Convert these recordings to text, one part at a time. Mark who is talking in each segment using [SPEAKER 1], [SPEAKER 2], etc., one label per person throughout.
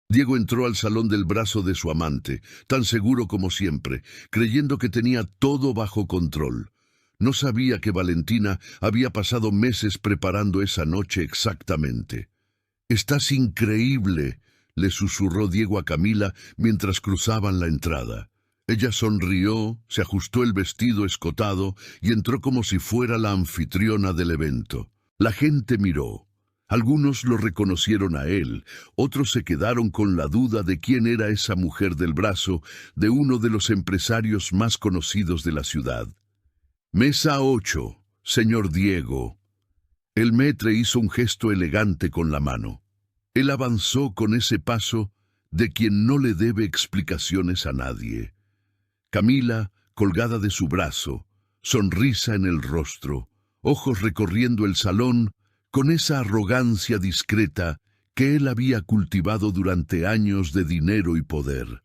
[SPEAKER 1] Diego entró al salón del brazo de su amante, tan seguro como siempre, creyendo que tenía todo bajo control. No sabía que Valentina había pasado meses preparando esa noche exactamente. «Estás increíble», le susurró Diego a Camila mientras cruzaban la entrada. Ella sonrió, se ajustó el vestido escotado y entró como si fuera la anfitriona del evento. La gente miró. Algunos lo reconocieron a él, otros se quedaron con la duda de quién era esa mujer del brazo de uno de los empresarios más conocidos de la ciudad. «Mesa 8, señor Diego». El maître hizo un gesto elegante con la mano. Él avanzó con ese paso de quien no le debe explicaciones a nadie. Camila, colgada de su brazo, sonrisa en el rostro, ojos recorriendo el salón, con esa arrogancia discreta que él había cultivado durante años de dinero y poder.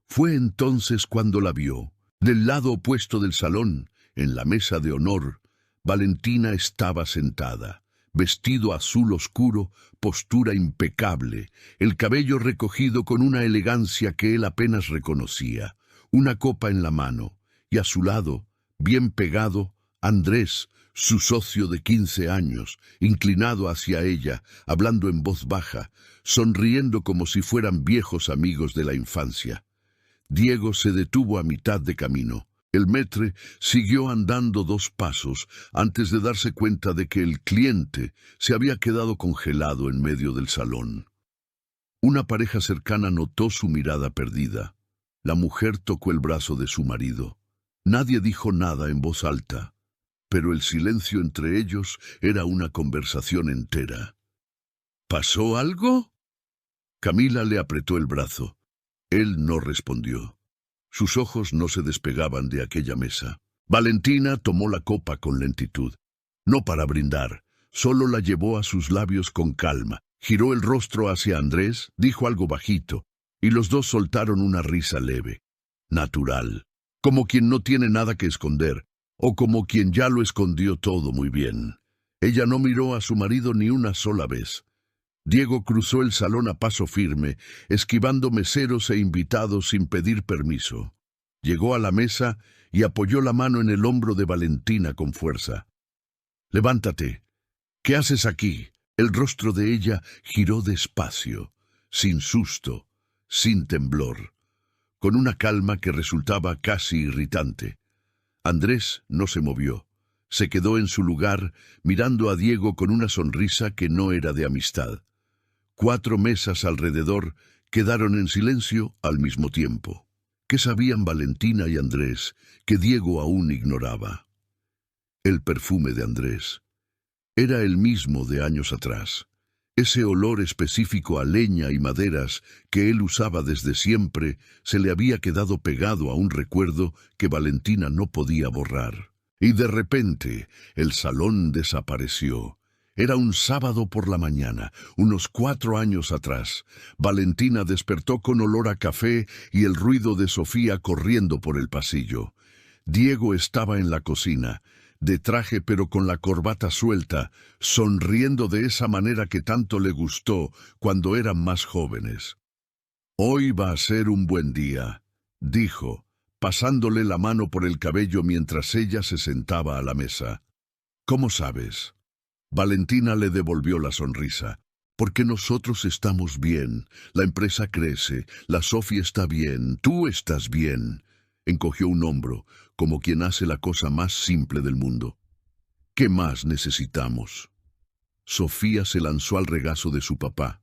[SPEAKER 1] Fue entonces cuando la vio. Del lado opuesto del salón, en la mesa de honor, Valentina estaba sentada, vestido azul oscuro, postura impecable, el cabello recogido con una elegancia que él apenas reconocía, una copa en la mano, y a su lado, bien pegado, Andrés, su socio de 15 años, inclinado hacia ella, hablando en voz baja, sonriendo como si fueran viejos amigos de la infancia. Diego se detuvo a mitad de camino. El maître siguió andando 2 pasos antes de darse cuenta de que el cliente se había quedado congelado en medio del salón. Una pareja cercana notó su mirada perdida. La mujer tocó el brazo de su marido. Nadie dijo nada en voz alta, pero el silencio entre ellos era una conversación entera. ¿Pasó algo? Camila le apretó el brazo. Él no respondió. Sus ojos no se despegaban de aquella mesa. Valentina tomó la copa con lentitud. No para brindar, solo la llevó a sus labios con calma. Giró el rostro hacia Andrés, dijo algo bajito, y los dos soltaron una risa leve, natural, como quien no tiene nada que esconder, o como quien ya lo escondió todo muy bien. Ella no miró a su marido ni una sola vez. Diego cruzó el salón a paso firme, esquivando meseros e invitados sin pedir permiso. Llegó a la mesa y apoyó la mano en el hombro de Valentina con fuerza. «Levántate. ¿Qué haces aquí?» El rostro de ella giró despacio, sin susto, sin temblor, con una calma que resultaba casi irritante. Andrés no se movió. Se quedó en su lugar, mirando a Diego con una sonrisa que no era de amistad. 4 mesas alrededor quedaron en silencio al mismo tiempo. ¿Qué sabían Valentina y Andrés que Diego aún ignoraba? El perfume de Andrés era el mismo de años atrás. Ese olor específico a leña y maderas que él usaba desde siempre se le había quedado pegado a un recuerdo que Valentina no podía borrar. Y de repente el salón desapareció. Era un sábado por la mañana, unos 4 años atrás. Valentina despertó con olor a café y el ruido de Sofía corriendo por el pasillo. Diego estaba en la cocina, de traje pero con la corbata suelta, sonriendo de esa manera que tanto le gustó cuando eran más jóvenes. «Hoy va a ser un buen día», dijo, pasándole la mano por el cabello mientras ella se sentaba a la mesa. «¿Cómo sabes?» Valentina le devolvió la sonrisa. «Porque nosotros estamos bien, la empresa crece, la Sofía está bien, tú estás bien». Encogió un hombro, como quien hace la cosa más simple del mundo. «¿Qué más necesitamos?» Sofía se lanzó al regazo de su papá.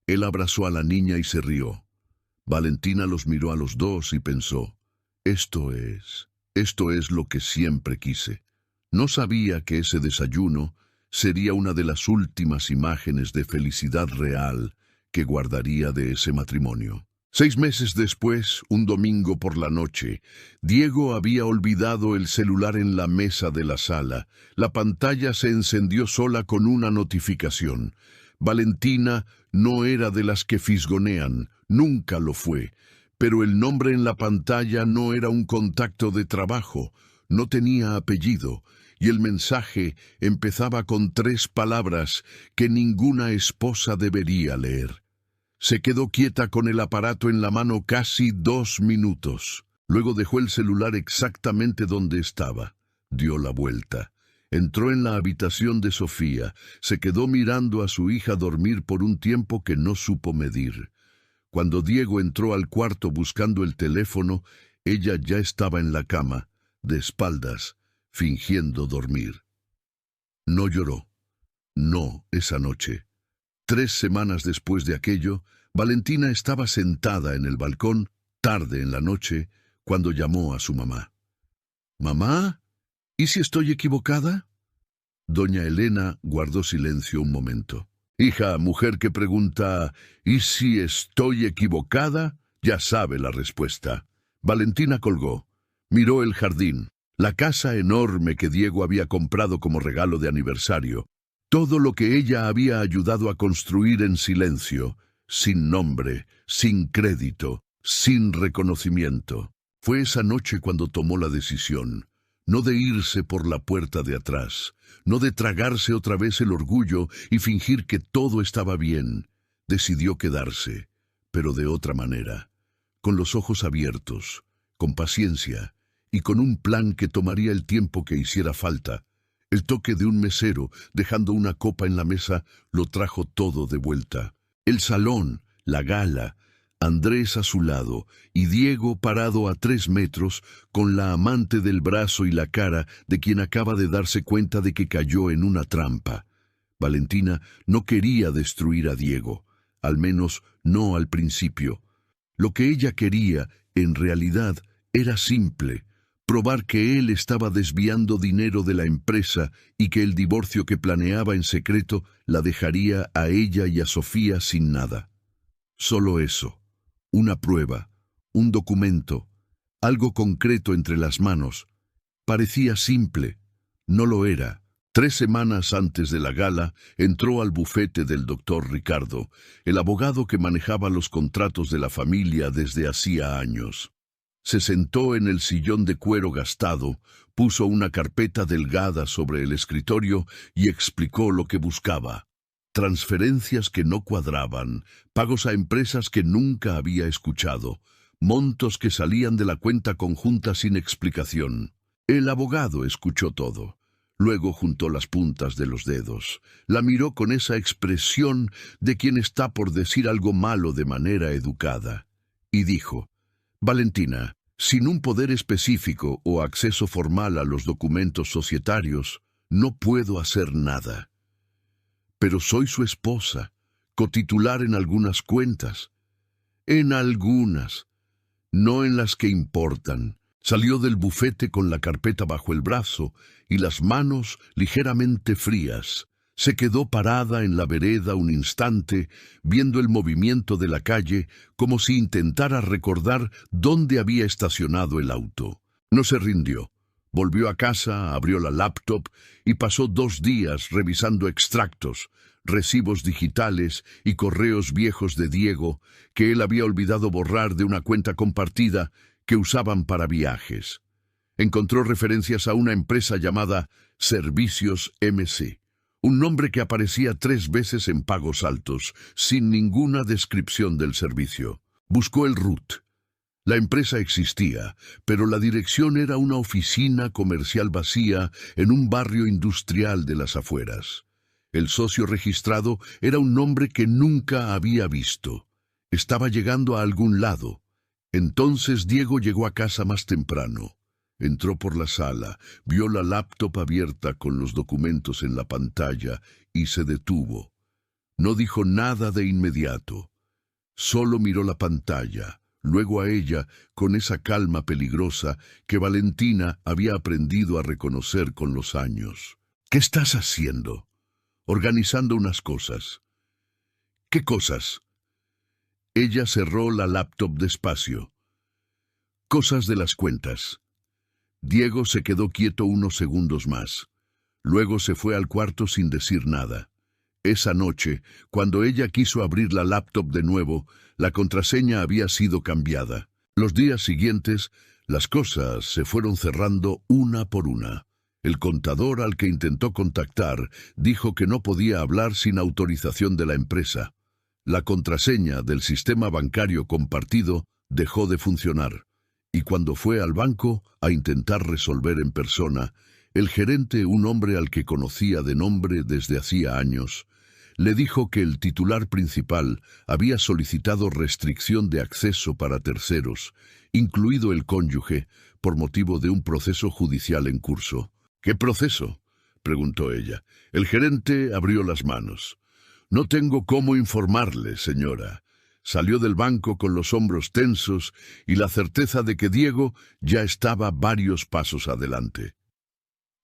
[SPEAKER 1] Él abrazó a la niña y se rió. Valentina los miró a los dos y pensó, esto es lo que siempre quise. No sabía que ese desayuno sería una de las últimas imágenes de felicidad real que guardaría de ese matrimonio. 6 meses después, un domingo por la noche, Diego había olvidado el celular en la mesa de la sala. La pantalla se encendió sola con una notificación. Valentina no era de las que fisgonean, nunca lo fue, pero el nombre en la pantalla no era un contacto de trabajo, no tenía apellido, y el mensaje empezaba con 3 palabras que ninguna esposa debería leer. Se quedó quieta con el aparato en la mano casi 2 minutos. Luego dejó el celular exactamente donde estaba. Dio la vuelta. Entró en la habitación de Sofía. Se quedó mirando a su hija dormir por un tiempo que no supo medir. Cuando Diego entró al cuarto buscando el teléfono, ella ya estaba en la cama, de espaldas, fingiendo dormir. No lloró. No, esa noche. 3 semanas después de aquello, Valentina estaba sentada en el balcón, tarde en la noche, cuando llamó a su mamá. «¿Mamá? ¿Y si estoy equivocada?» Doña Elena guardó silencio un momento. «Hija, mujer que pregunta, ¿y si estoy equivocada?», ya sabe la respuesta. Valentina colgó. Miró el jardín, la casa enorme que Diego había comprado como regalo de aniversario. Todo lo que ella había ayudado a construir en silencio, sin nombre, sin crédito, sin reconocimiento. Fue esa noche cuando tomó la decisión, no de irse por la puerta de atrás, no de tragarse otra vez el orgullo y fingir que todo estaba bien. Decidió quedarse, pero de otra manera, con los ojos abiertos, con paciencia y con un plan que tomaría el tiempo que hiciera falta. El toque de un mesero, dejando una copa en la mesa, lo trajo todo de vuelta. El salón, la gala, Andrés a su lado y Diego parado a 3 metros con la amante del brazo y la cara de quien acaba de darse cuenta de que cayó en una trampa. Valentina no quería destruir a Diego, al menos no al principio. Lo que ella quería, en realidad, era simple: probar que él estaba desviando dinero de la empresa y que el divorcio que planeaba en secreto la dejaría a ella y a Sofía sin nada. Solo eso, una prueba, un documento, algo concreto entre las manos. Parecía simple, no lo era. 3 semanas antes de la gala, entró al bufete del doctor Ricardo, el abogado que manejaba los contratos de la familia desde hacía años. Se sentó en el sillón de cuero gastado, puso una carpeta delgada sobre el escritorio y explicó lo que buscaba. Transferencias que no cuadraban, pagos a empresas que nunca había escuchado, montos que salían de la cuenta conjunta sin explicación. El abogado escuchó todo. Luego juntó las puntas de los dedos. La miró con esa expresión de quien está por decir algo malo de manera educada. Y dijo: «Valentina, sin un poder específico o acceso formal a los documentos societarios, no puedo hacer nada. Pero soy su esposa, cotitular en algunas cuentas. En algunas, no en las que importan». Salió del bufete con la carpeta bajo el brazo y las manos ligeramente frías. Se quedó parada en la vereda un instante, viendo el movimiento de la calle, como si intentara recordar dónde había estacionado el auto. No se rindió. Volvió a casa, abrió la laptop y pasó 2 días revisando extractos, recibos digitales y correos viejos de Diego que él había olvidado borrar de una cuenta compartida que usaban para viajes. Encontró referencias a una empresa llamada Servicios MC, un nombre que aparecía 3 veces en pagos altos, sin ninguna descripción del servicio. Buscó el RUT. La empresa existía, pero la dirección era una oficina comercial vacía en un barrio industrial de las afueras. El socio registrado era un nombre que nunca había visto. Estaba llegando a algún lado. Entonces Diego llegó a casa más temprano. Entró por la sala, vio la laptop abierta con los documentos en la pantalla y se detuvo. No dijo nada de inmediato. Solo miró la pantalla, luego a ella con esa calma peligrosa que Valentina había aprendido a reconocer con los años. «¿Qué estás haciendo?» «Organizando unas cosas». «¿Qué cosas?» Ella cerró la laptop despacio. «Cosas de las cuentas». Diego se quedó quieto unos segundos más. Luego se fue al cuarto sin decir nada. Esa noche, cuando ella quiso abrir la laptop de nuevo, la contraseña había sido cambiada. Los días siguientes, las cosas se fueron cerrando una por una. El contador al que intentó contactar dijo que no podía hablar sin autorización de la empresa. La contraseña del sistema bancario compartido dejó de funcionar, y cuando fue al banco a intentar resolver en persona, el gerente, un hombre al que conocía de nombre desde hacía años, le dijo que el titular principal había solicitado restricción de acceso para terceros, incluido el cónyuge, por motivo de un proceso judicial en curso. ¿Qué proceso?, preguntó ella. El gerente abrió las manos. No tengo cómo informarle, señora. Salió del banco con los hombros tensos y la certeza de que Diego ya estaba varios pasos adelante.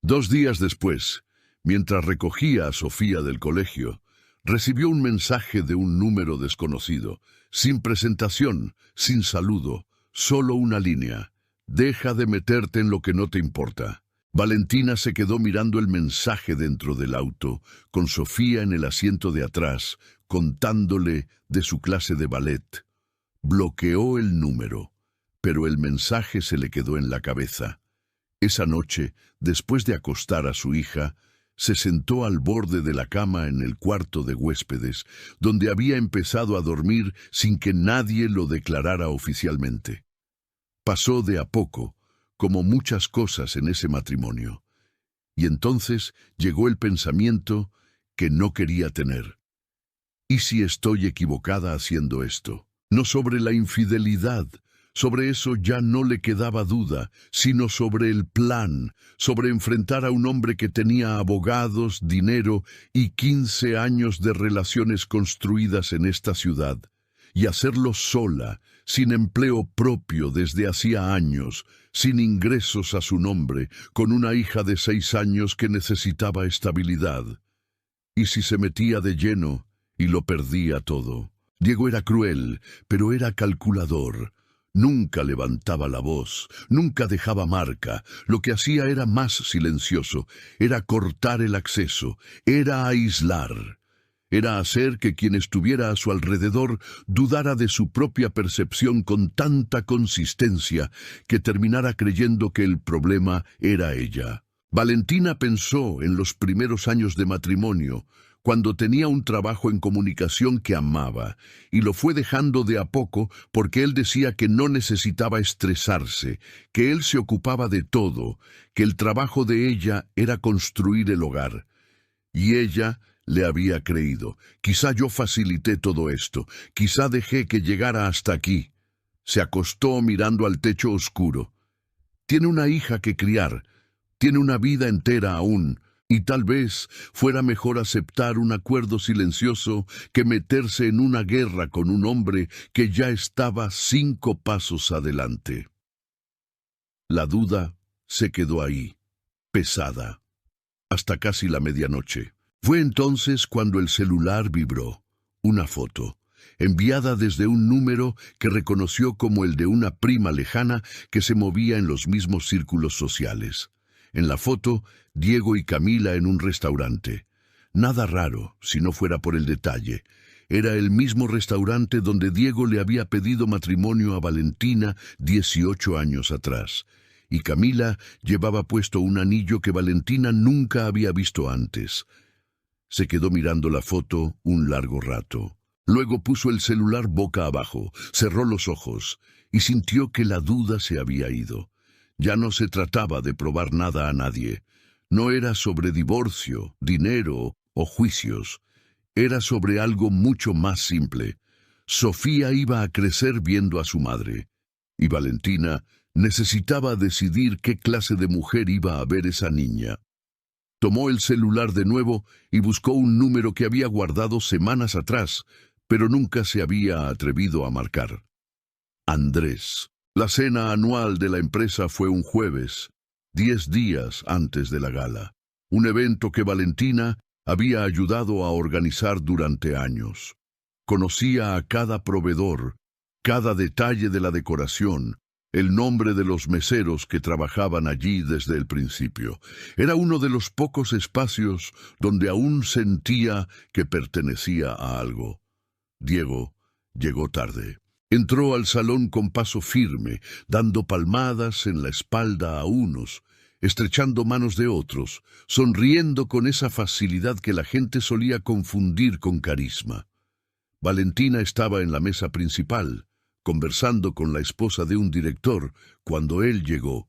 [SPEAKER 1] 2 días después, mientras recogía a Sofía del colegio, recibió un mensaje de un número desconocido, sin presentación, sin saludo, solo una línea. Deja de meterte en lo que no te importa. Valentina se quedó mirando el mensaje dentro del auto, con Sofía en el asiento de atrás, contándole de su clase de ballet. Bloqueó el número, pero el mensaje se le quedó en la cabeza. Esa noche, después de acostar a su hija, se sentó al borde de la cama en el cuarto de huéspedes, donde había empezado a dormir sin que nadie lo declarara oficialmente. Pasó de a poco, como muchas cosas en ese matrimonio, y entonces llegó el pensamiento que no quería tener. ¿Y si estoy equivocada haciendo esto? No sobre la infidelidad. Sobre eso ya no le quedaba duda, sino sobre el plan, sobre enfrentar a un hombre que tenía abogados, dinero y 15 años de relaciones construidas en esta ciudad, y hacerlo sola, sin empleo propio desde hacía años, sin ingresos a su nombre, con una hija de 6 años que necesitaba estabilidad. ¿Y si se metía de lleno y lo perdía todo? Diego era cruel, pero era calculador. Nunca levantaba la voz, nunca dejaba marca. Lo que hacía era más silencioso, era cortar el acceso, era aislar. Era hacer que quien estuviera a su alrededor dudara de su propia percepción con tanta consistencia que terminara creyendo que el problema era ella. Valentina pensó en los primeros años de matrimonio, cuando tenía un trabajo en comunicación que amaba, y lo fue dejando de a poco porque él decía que no necesitaba estresarse, que él se ocupaba de todo, que el trabajo de ella era construir el hogar. Y ella le había creído. Quizá yo facilité todo esto, quizá dejé que llegara hasta aquí. Se acostó mirando al techo oscuro. Tiene una hija que criar, tiene una vida entera aún, y tal vez fuera mejor aceptar un acuerdo silencioso que meterse en una guerra con un hombre que ya estaba 5 pasos adelante. La duda se quedó ahí, pesada, hasta casi la medianoche. Fue entonces cuando el celular vibró. Una foto, enviada desde un número que reconoció como el de una prima lejana que se movía en los mismos círculos sociales. En la foto, Diego y Camila en un restaurante. Nada raro, si no fuera por el detalle. Era el mismo restaurante donde Diego le había pedido matrimonio a Valentina 18 años atrás. Y Camila llevaba puesto un anillo que Valentina nunca había visto antes. Se quedó mirando la foto un largo rato. Luego puso el celular boca abajo, cerró los ojos y sintió que la duda se había ido. Ya no se trataba de probar nada a nadie. No era sobre divorcio, dinero o juicios. Era sobre algo mucho más simple. Sofía iba a crecer viendo a su madre. Y Valentina necesitaba decidir qué clase de mujer iba a ver esa niña. Tomó el celular de nuevo y buscó un número que había guardado semanas atrás, pero nunca se había atrevido a marcar. Andrés. La cena anual de la empresa fue un jueves, 10 días antes de la gala. Un evento que Valentina había ayudado a organizar durante años. Conocía a cada proveedor, cada detalle de la decoración, el nombre de los meseros que trabajaban allí desde el principio. Era uno de los pocos espacios donde aún sentía que pertenecía a algo. Diego llegó tarde. Entró al salón con paso firme, dando palmadas en la espalda a unos, estrechando manos de otros, sonriendo con esa facilidad que la gente solía confundir con carisma. Valentina estaba en la mesa principal, conversando con la esposa de un director, cuando él llegó,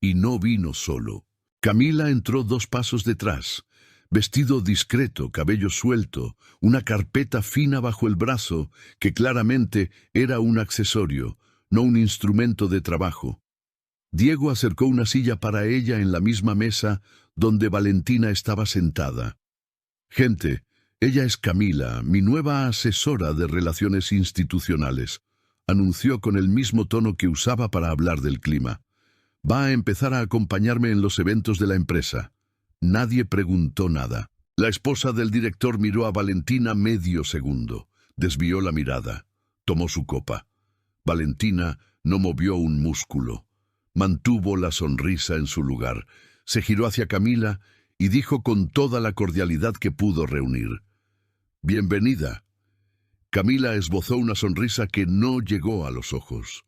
[SPEAKER 1] y no vino solo. Camila entró 2 pasos detrás, vestido discreto, cabello suelto, una carpeta fina bajo el brazo, que claramente era un accesorio, no un instrumento de trabajo. Diego acercó una silla para ella en la misma mesa donde Valentina estaba sentada. «Gente, ella es Camila, mi nueva asesora de relaciones institucionales», anunció con el mismo tono que usaba para hablar del clima. «Va a empezar a acompañarme en los eventos de la empresa». Nadie preguntó nada. La esposa del director miró a Valentina medio segundo. Desvió la mirada. Tomó su copa. Valentina no movió un músculo. Mantuvo la sonrisa en su lugar. Se giró hacia Camila y dijo con toda la cordialidad que pudo reunir: «Bienvenida». Camila esbozó una sonrisa que no llegó a los ojos.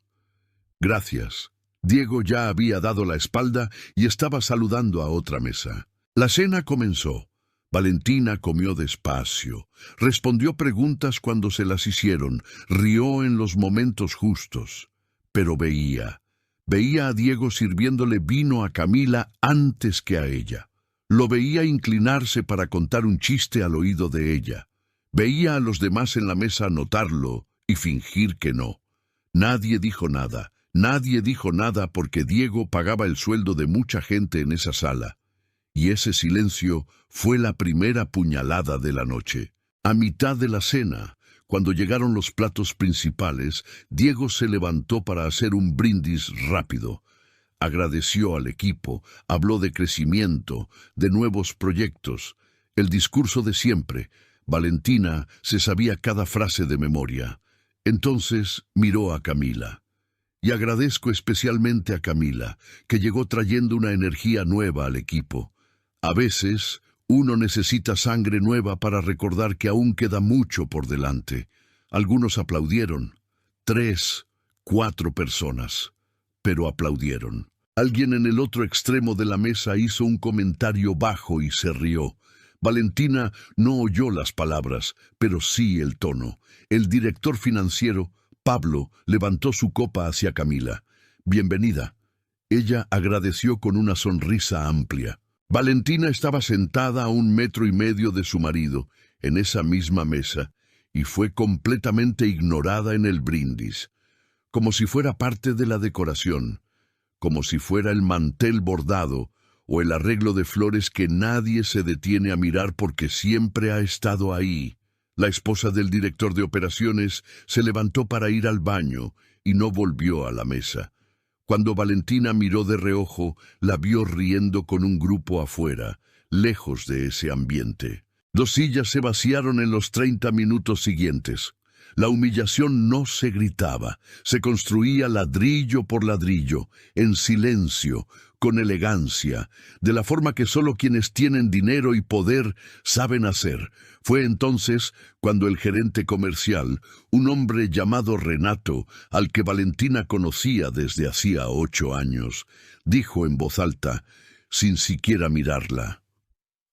[SPEAKER 1] «Gracias». Diego ya había dado la espalda y estaba saludando a otra mesa. La cena comenzó. Valentina comió despacio, respondió preguntas cuando se las hicieron, rió en los momentos justos. Pero veía a Diego sirviéndole vino a Camila antes que a ella. Lo veía inclinarse para contar un chiste al oído de ella. Veía a los demás en la mesa notarlo y fingir que no. Nadie dijo nada porque Diego pagaba el sueldo de mucha gente en esa sala. Y ese silencio fue la primera puñalada de la noche. A mitad de la cena, cuando llegaron los platos principales, Diego se levantó para hacer un brindis rápido. Agradeció al equipo, habló de crecimiento, de nuevos proyectos, el discurso de siempre. Valentina se sabía cada frase de memoria. Entonces miró a Camila. Y agradezco especialmente a Camila, que llegó trayendo una energía nueva al equipo. A veces, uno necesita sangre nueva para recordar que aún queda mucho por delante. Algunos aplaudieron. 3, 4 personas. Pero aplaudieron. Alguien en el otro extremo de la mesa hizo un comentario bajo y se rió. Valentina no oyó las palabras, pero sí el tono. El director financiero, Pablo, levantó su copa hacia Camila. «Bienvenida». Ella agradeció con una sonrisa amplia. Valentina estaba sentada a 1,5 metros de su marido, en esa misma mesa, y fue completamente ignorada en el brindis, como si fuera parte de la decoración, como si fuera el mantel bordado o el arreglo de flores que nadie se detiene a mirar porque siempre ha estado ahí. La esposa del director de operaciones se levantó para ir al baño y no volvió a la mesa. Cuando Valentina miró de reojo, la vio riendo con un grupo afuera, lejos de ese ambiente. 2 sillas se vaciaron en los 30 minutos siguientes. La humillación no se gritaba, se construía ladrillo por ladrillo, en silencio, con elegancia, de la forma que solo quienes tienen dinero y poder saben hacer. Fue entonces cuando el gerente comercial, un hombre llamado Renato, al que Valentina conocía desde hacía 8 años, dijo en voz alta, sin siquiera mirarla: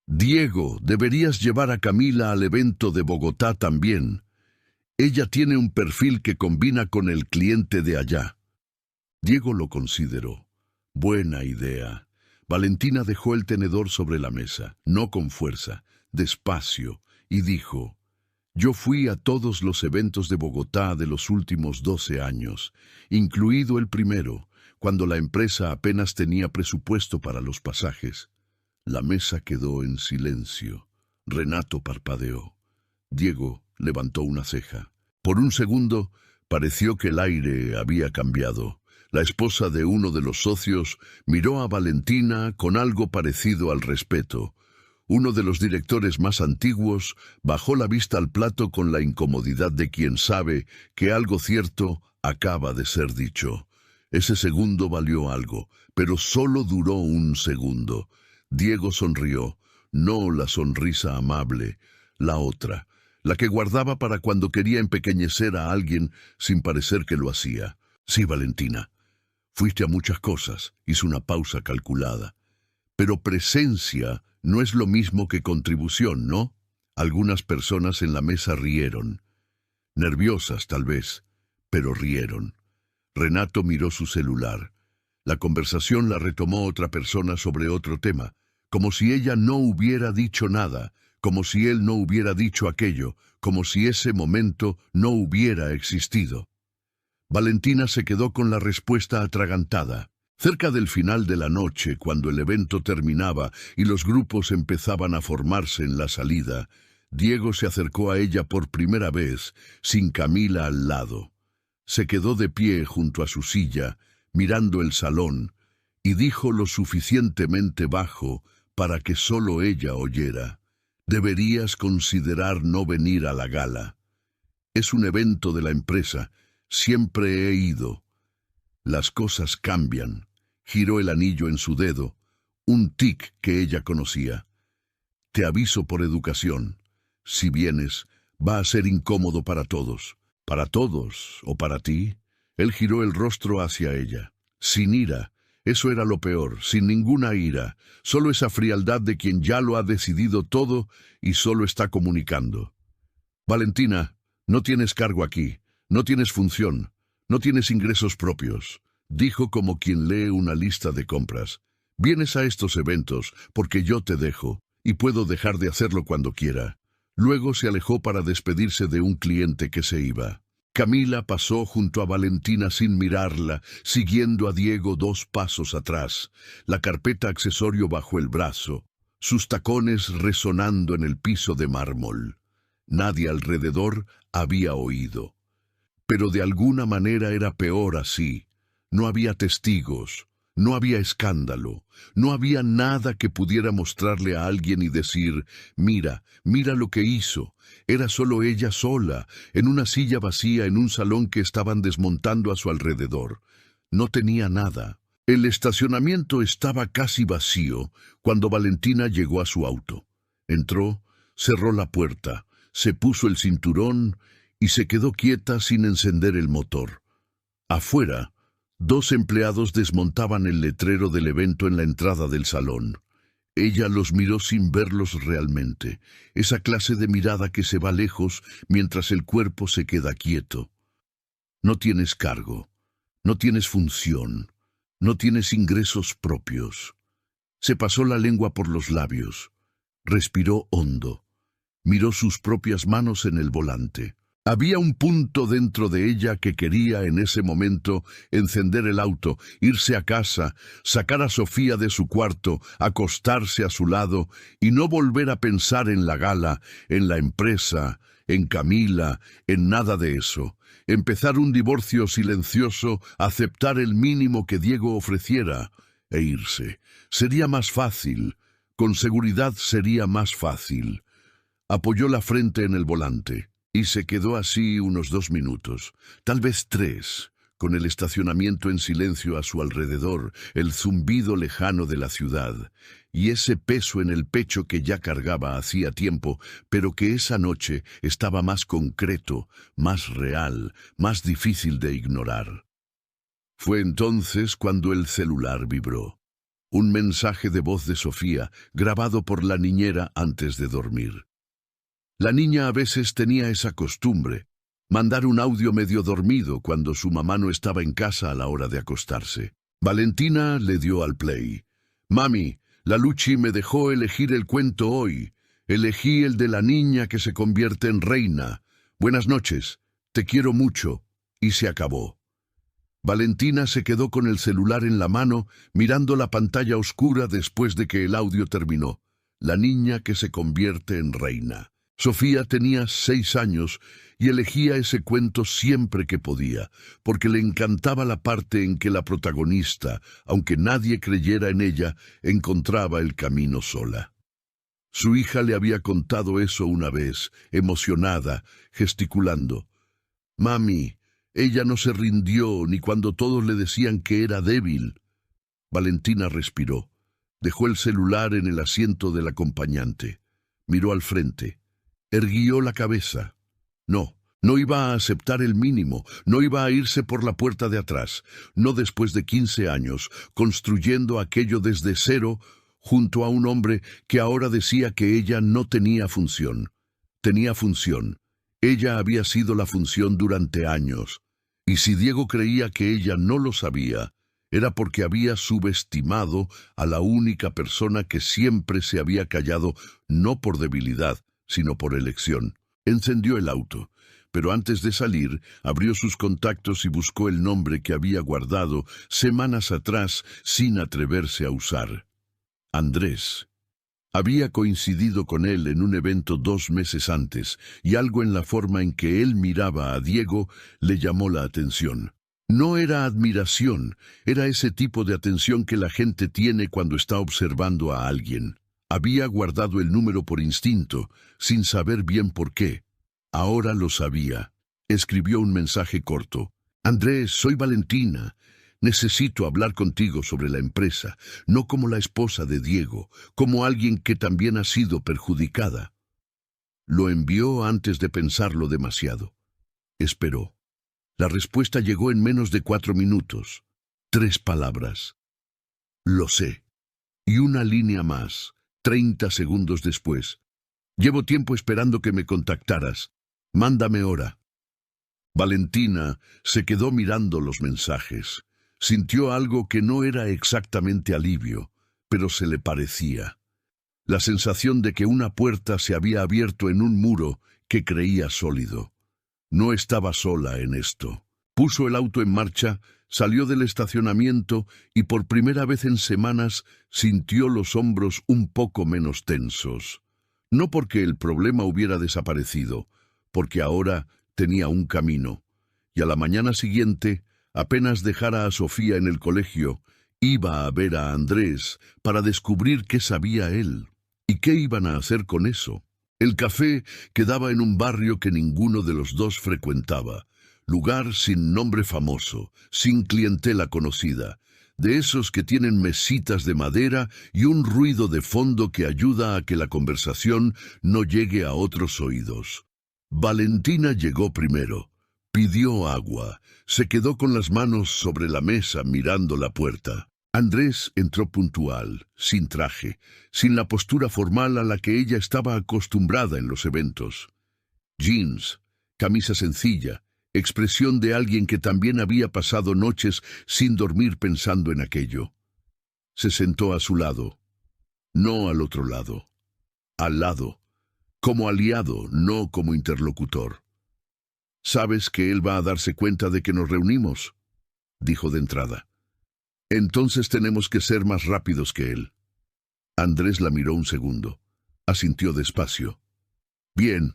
[SPEAKER 1] «Diego, deberías llevar a Camila al evento de Bogotá también. Ella tiene un perfil que combina con el cliente de allá». Diego lo consideró. Buena idea. Valentina dejó el tenedor sobre la mesa, no con fuerza, despacio, y dijo: «Yo fui a todos los eventos de Bogotá de los últimos 12 años, incluido el primero, cuando la empresa apenas tenía presupuesto para los pasajes». La mesa quedó en silencio. Renato parpadeó. Diego levantó una ceja. Por un segundo, pareció que el aire había cambiado. La esposa de uno de los socios miró a Valentina con algo parecido al respeto. Uno de los directores más antiguos bajó la vista al plato con la incomodidad de quien sabe que algo cierto acaba de ser dicho. Ese segundo valió algo, pero solo duró un segundo. Diego sonrió, no la sonrisa amable, la otra, la que guardaba para cuando quería empequeñecer a alguien sin parecer que lo hacía. «Sí, Valentina, fuiste a muchas cosas», hizo una pausa calculada. «Pero presencia no es lo mismo que contribución, ¿no?» Algunas personas en la mesa rieron. nerviosas tal vez, pero rieron. Renato miró su celular. La conversación la retomó otra persona sobre otro tema, como si ella no hubiera dicho nada, como si él no hubiera dicho aquello, como si ese momento no hubiera existido. Valentina se quedó con la respuesta atragantada. Cerca del final de la noche, cuando el evento terminaba y los grupos empezaban a formarse en la salida, Diego se acercó a ella por primera vez, sin Camila al lado. Se quedó de pie junto a su silla, mirando el salón, y dijo lo suficientemente bajo para que solo ella oyera: «Deberías considerar no venir a la gala. Es un evento de la empresa. Siempre he ido. Las cosas cambian». Giró el anillo en su dedo, un tic que ella conocía. «Te aviso por educación. Si vienes, va a ser incómodo para todos». «¿Para todos o para ti?» Él giró el rostro hacia ella. Sin ira. Eso era lo peor, sin ninguna ira, solo esa frialdad de quien ya lo ha decidido todo y solo está comunicando. «Valentina, no tienes cargo aquí, no tienes función, no tienes ingresos propios», dijo como quien lee una lista de compras. «Vienes a estos eventos porque yo te dejo, y puedo dejar de hacerlo cuando quiera». Luego se alejó para despedirse de un cliente que se iba. Camila pasó junto a Valentina sin mirarla, siguiendo a Diego 2 pasos atrás, la carpeta accesorio bajo el brazo, sus tacones resonando en el piso de mármol. Nadie alrededor había oído. Pero de alguna manera era peor así. No había testigos, no había escándalo, no había nada que pudiera mostrarle a alguien y decir: «Mira, mira lo que hizo». Era solo ella sola, en una silla vacía en un salón que estaban desmontando a su alrededor. No tenía nada. El estacionamiento estaba casi vacío cuando Valentina llegó a su auto. Entró, cerró la puerta, se puso el cinturón y se quedó quieta sin encender el motor. Afuera, 2 empleados desmontaban el letrero del evento en la entrada del salón. Ella los miró sin verlos realmente, esa clase de mirada que se va lejos mientras el cuerpo se queda quieto. No tienes cargo, no tienes función, no tienes ingresos propios. Se pasó la lengua por los labios, respiró hondo, miró sus propias manos en el volante. Había un punto dentro de ella que quería en ese momento encender el auto, irse a casa, sacar a Sofía de su cuarto, acostarse a su lado y no volver a pensar en la gala, en la empresa, en Camila, en nada de eso. Empezar un divorcio silencioso, aceptar el mínimo que Diego ofreciera e irse. Sería más fácil, con seguridad sería más fácil. Apoyó la frente en el volante. Y se quedó así unos 2 minutos, tal vez 3, con el estacionamiento en silencio a su alrededor, el zumbido lejano de la ciudad, y ese peso en el pecho que ya cargaba hacía tiempo, pero que esa noche estaba más concreto, más real, más difícil de ignorar. Fue entonces cuando el celular vibró. Un mensaje de voz de Sofía, grabado por la niñera antes de dormir. La niña a veces tenía esa costumbre, mandar un audio medio dormido cuando su mamá no estaba en casa a la hora de acostarse. Valentina le dio al play. «Mami, la Luchi me dejó elegir el cuento hoy. Elegí el de la niña que se convierte en reina. Buenas noches, te quiero mucho». Y se acabó. Valentina se quedó con el celular en la mano, mirando la pantalla oscura después de que el audio terminó. La niña que se convierte en reina. Sofía tenía 6 años y elegía ese cuento siempre que podía, porque le encantaba la parte en que la protagonista, aunque nadie creyera en ella, encontraba el camino sola. Su hija le había contado eso una vez, emocionada, gesticulando. «Mami, ella no se rindió ni cuando todos le decían que era débil». Valentina respiró, dejó el celular en el asiento del acompañante, miró al frente. Erguió la cabeza. No iba a aceptar el mínimo, no iba a irse por la puerta de atrás, no después de 15 años, construyendo aquello desde cero, junto a un hombre que ahora decía que ella no tenía función. Tenía función, Ella había sido la función durante años, y si Diego creía que ella no lo sabía, era porque había subestimado a la única persona que siempre se había callado, no por debilidad, sino por elección. Encendió el auto, pero antes de salir, abrió sus contactos y buscó el nombre que había guardado semanas atrás sin atreverse a usar. Andrés. Había coincidido con él en un evento 2 meses antes, y algo en la forma en que él miraba a Diego le llamó la atención. No era admiración, era ese tipo de atención que la gente tiene cuando está observando a alguien. Había guardado el número por instinto, sin saber bien por qué. Ahora lo sabía. Escribió un mensaje corto. Andrés, soy Valentina. Necesito hablar contigo sobre la empresa, no como la esposa de Diego, como alguien que también ha sido perjudicada. Lo envió antes de pensarlo demasiado. Esperó. La respuesta llegó en menos de 4 minutos. 3 palabras. Lo sé. Y una línea más, 30 segundos después. Llevo tiempo esperando que me contactaras. Mándame hora. Valentina se quedó mirando los mensajes. Sintió algo que no era exactamente alivio, pero se le parecía. La sensación de que una puerta se había abierto en un muro que creía sólido. No estaba sola en esto. Puso el auto en marcha, salió del estacionamiento y por primera vez en semanas sintió los hombros un poco menos tensos. No porque el problema hubiera desaparecido, porque ahora tenía un camino. Y a la mañana siguiente, apenas dejara a Sofía en el colegio, iba a ver a Andrés para descubrir qué sabía él. ¿Y qué iban a hacer con eso? El café quedaba en un barrio que ninguno de los dos frecuentaba. Lugar sin nombre famoso, sin clientela conocida. De esos que tienen mesitas de madera y un ruido de fondo que ayuda a que la conversación no llegue a otros oídos. Valentina llegó primero. Pidió agua. Se quedó con las manos sobre la mesa mirando la puerta. Andrés entró puntual, sin traje, sin la postura formal a la que ella estaba acostumbrada en los eventos. Jeans, camisa sencilla, expresión de alguien que también había pasado noches sin dormir pensando en aquello. Se sentó a su lado, no al otro lado, al lado, como aliado, no como interlocutor. «¿Sabes que él va a darse cuenta de que nos reunimos?», dijo de entrada. «Entonces tenemos que ser más rápidos que él». Andrés la miró un segundo. Asintió despacio. «Bien,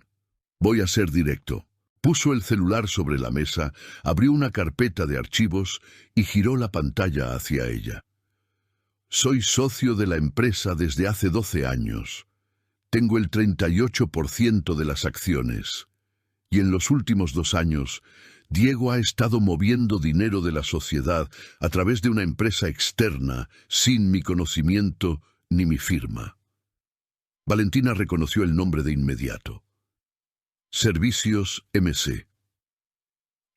[SPEAKER 1] voy a ser directo». Puso el celular sobre la mesa, abrió una carpeta de archivos y giró la pantalla hacia ella. «Soy socio de la empresa desde hace 12 años. Tengo el 38% de las acciones. Y en los últimos 2 años, Diego ha estado moviendo dinero de la sociedad a través de una empresa externa, sin mi conocimiento ni mi firma». Valentina reconoció el nombre de inmediato. Servicios MC.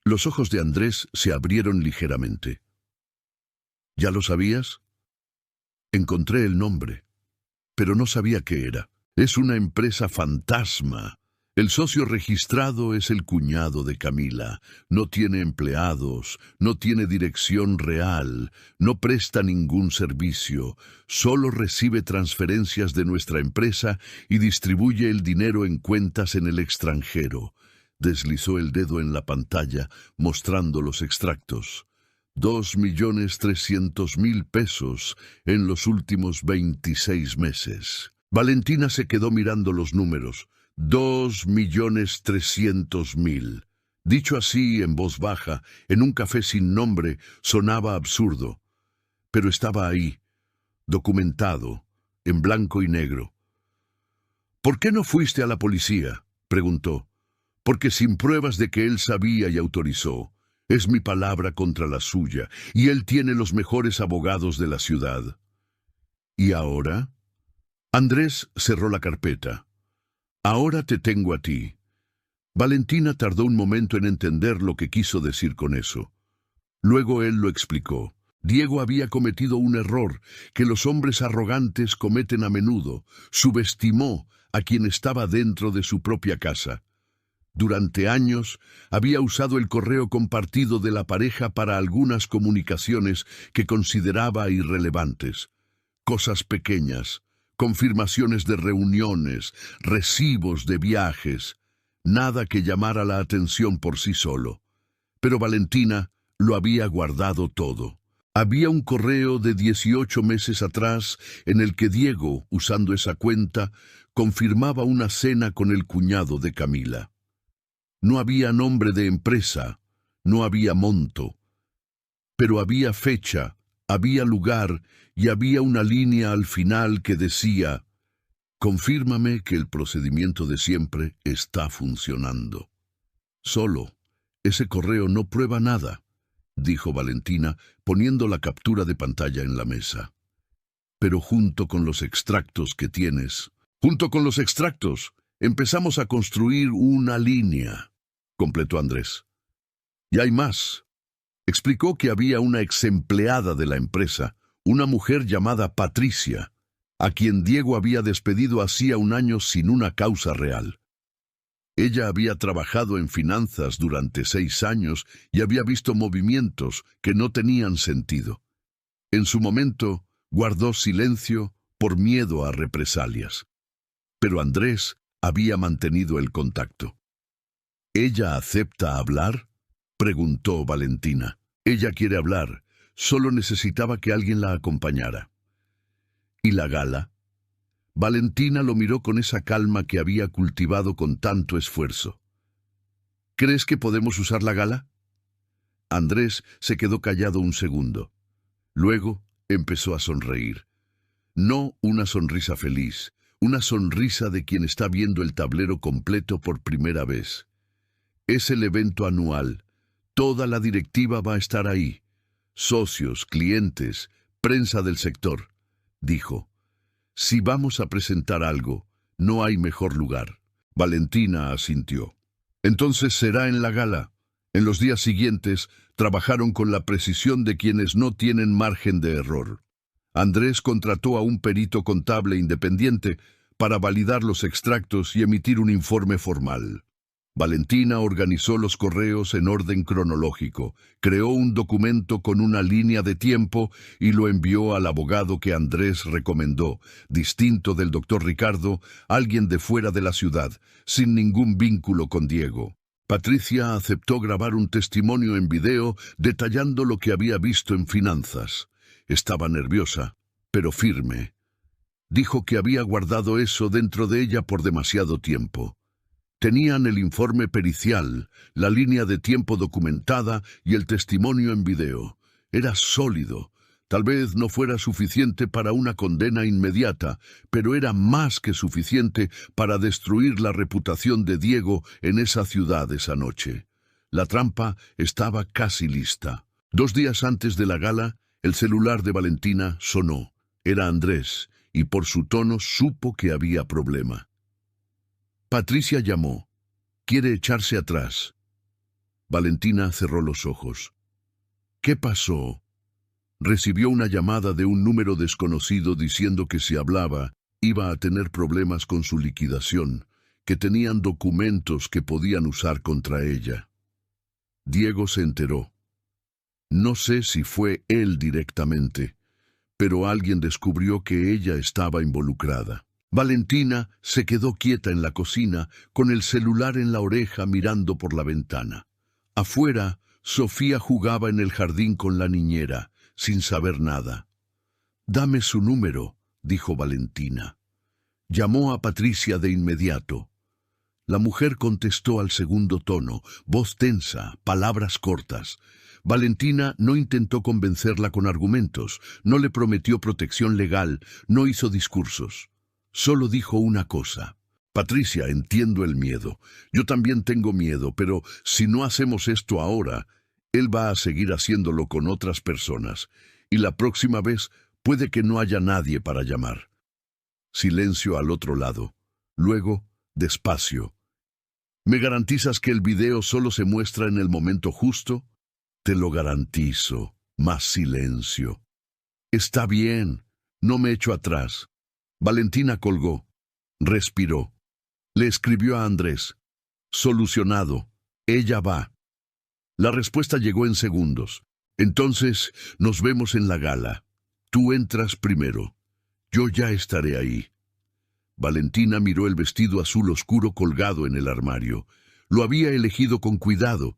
[SPEAKER 1] Los ojos de Andrés se abrieron ligeramente. ¿Ya lo sabías? Encontré el nombre, pero no sabía qué era. Es una empresa fantasma. El socio registrado es el cuñado de Camila. No tiene empleados, no tiene dirección real, no presta ningún servicio, solo recibe transferencias de nuestra empresa y distribuye el dinero en cuentas en el extranjero. Deslizó el dedo en la pantalla, mostrando los extractos. 2.300.000 pesos en los últimos 26 meses. Valentina se quedó mirando los números. 2.300.000. Dicho así, en voz baja, en un café sin nombre, sonaba absurdo. Pero estaba ahí, documentado, en blanco y negro. «¿Por qué no fuiste a la policía?», preguntó. «Porque sin pruebas de que él sabía y autorizó. Es mi palabra contra la suya, y él tiene los mejores abogados de la ciudad». «¿Y ahora?». Andrés cerró la carpeta. «Ahora te tengo a ti». Valentina tardó un momento en entender lo que quiso decir con eso. Luego él lo explicó. Diego había cometido un error que los hombres arrogantes cometen a menudo. Subestimó a quien estaba dentro de su propia casa. Durante años había usado el correo compartido de la pareja para algunas comunicaciones que consideraba irrelevantes. Cosas pequeñas, confirmaciones de reuniones, recibos de viajes, nada que llamara la atención por sí solo. Pero Valentina lo había guardado todo. Había un correo de 18 meses atrás en el que Diego, usando esa cuenta, confirmaba una cena con el cuñado de Camila. No había nombre de empresa, no había monto, pero había fecha, había lugar y había una línea al final que decía: «Confírmame que el procedimiento de siempre está funcionando». Solo, ese correo no prueba nada, dijo Valentina, poniendo la captura de pantalla en la mesa. Pero junto con los extractos que tienes, junto con los extractos, empezamos a construir una línea, completó Andrés. Y hay más. Explicó que había una exempleada de la empresa, una mujer llamada Patricia, a quien Diego había despedido hacía un año sin una causa real. Ella había trabajado en finanzas durante 6 años y había visto movimientos que no tenían sentido. En su momento, guardó silencio por miedo a represalias. Pero Andrés había mantenido el contacto. ¿Ella acepta hablar?, preguntó Valentina. Ella quiere hablar, solo necesitaba que alguien la acompañara. ¿Y la gala? Valentina lo miró con esa calma que había cultivado con tanto esfuerzo. ¿Crees que podemos usar la gala? Andrés se quedó callado un segundo. Luego empezó a sonreír. No una sonrisa feliz, una sonrisa de quien está viendo el tablero completo por primera vez. Es el evento anual. Toda la directiva va a estar ahí. Socios, clientes, prensa del sector, dijo. Si vamos a presentar algo, no hay mejor lugar. Valentina asintió. Entonces será en la gala. En los días siguientes, trabajaron con la precisión de quienes no tienen margen de error. Andrés contrató a un perito contable independiente para validar los extractos y emitir un informe formal. Valentina organizó los correos en orden cronológico, creó un documento con una línea de tiempo y lo envió al abogado que Andrés recomendó, distinto del doctor Ricardo, alguien de fuera de la ciudad, sin ningún vínculo con Diego. Patricia aceptó grabar un testimonio en video detallando lo que había visto en finanzas. Estaba nerviosa, pero firme. Dijo que había guardado eso dentro de ella por demasiado tiempo. Tenían el informe pericial, la línea de tiempo documentada y el testimonio en video. Era sólido. Tal vez no fuera suficiente para una condena inmediata, pero era más que suficiente para destruir la reputación de Diego en esa ciudad esa noche. La trampa estaba casi lista. 2 días antes de la gala, el celular de Valentina sonó. Era Andrés, y por su tono supo que había problema. Patricia llamó. Quiere echarse atrás. Valentina cerró los ojos. ¿Qué pasó? Recibió una llamada de un número desconocido diciendo que si hablaba, iba a tener problemas con su liquidación, que tenían documentos que podían usar contra ella. Diego se enteró. No sé si fue él directamente, pero alguien descubrió que ella estaba involucrada. Valentina se quedó quieta en la cocina, con el celular en la oreja mirando por la ventana. Afuera, Sofía jugaba en el jardín con la niñera, sin saber nada. «Dame su número», dijo Valentina. Llamó a Patricia de inmediato. La mujer contestó al segundo tono, voz tensa, palabras cortas. Valentina no intentó convencerla con argumentos, no le prometió protección legal, no hizo discursos. Solo dijo una cosa. «Patricia, entiendo el miedo. Yo también tengo miedo, pero si no hacemos esto ahora, él va a seguir haciéndolo con otras personas, y la próxima vez puede que no haya nadie para llamar». Silencio al otro lado. Luego, despacio. «¿Me garantizas que el video solo se muestra en el momento justo?» «Te lo garantizo». Más silencio. «Está bien. No me echo atrás». Valentina colgó. Respiró. Le escribió a Andrés. Solucionado. Ella va. La respuesta llegó en segundos. Entonces, nos vemos en la gala. Tú entras primero. Yo ya estaré ahí. Valentina miró el vestido azul oscuro colgado en el armario. Lo había elegido con cuidado.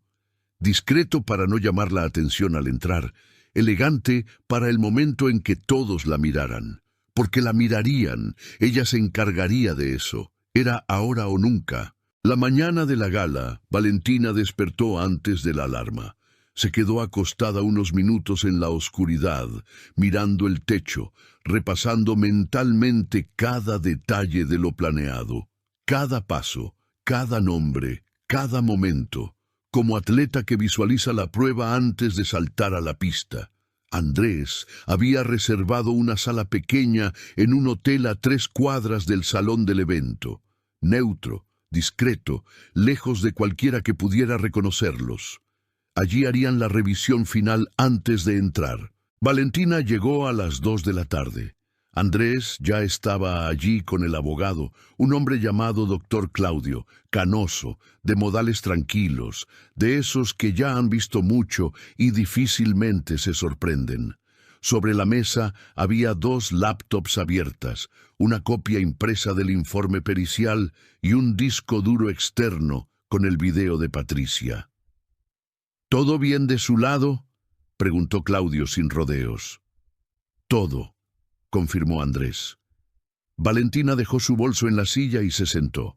[SPEAKER 1] Discreto para no llamar la atención al entrar. Elegante para el momento en que todos la miraran. Porque la mirarían. Ella se encargaría de eso. Era ahora o nunca. La mañana de la gala, Valentina despertó antes de la alarma. Se quedó acostada unos minutos en la oscuridad, mirando el techo, repasando mentalmente cada detalle de lo planeado, cada paso, cada nombre, cada momento, como atleta que visualiza la prueba antes de saltar a la pista. Andrés había reservado una sala pequeña en un hotel a 3 cuadras del salón del evento, neutro, discreto, lejos de cualquiera que pudiera reconocerlos. Allí harían la revisión final antes de entrar. Valentina llegó a las 2 de la tarde. Andrés ya estaba allí con el abogado, un hombre llamado doctor Claudio, canoso, de modales tranquilos, de esos que ya han visto mucho y difícilmente se sorprenden. Sobre la mesa había 2 laptops abiertas, una copia impresa del informe pericial y un disco duro externo con el video de Patricia. ¿Todo bien de su lado?, preguntó Claudio sin rodeos. Todo, confirmó Andrés. Valentina dejó su bolso en la silla y se sentó.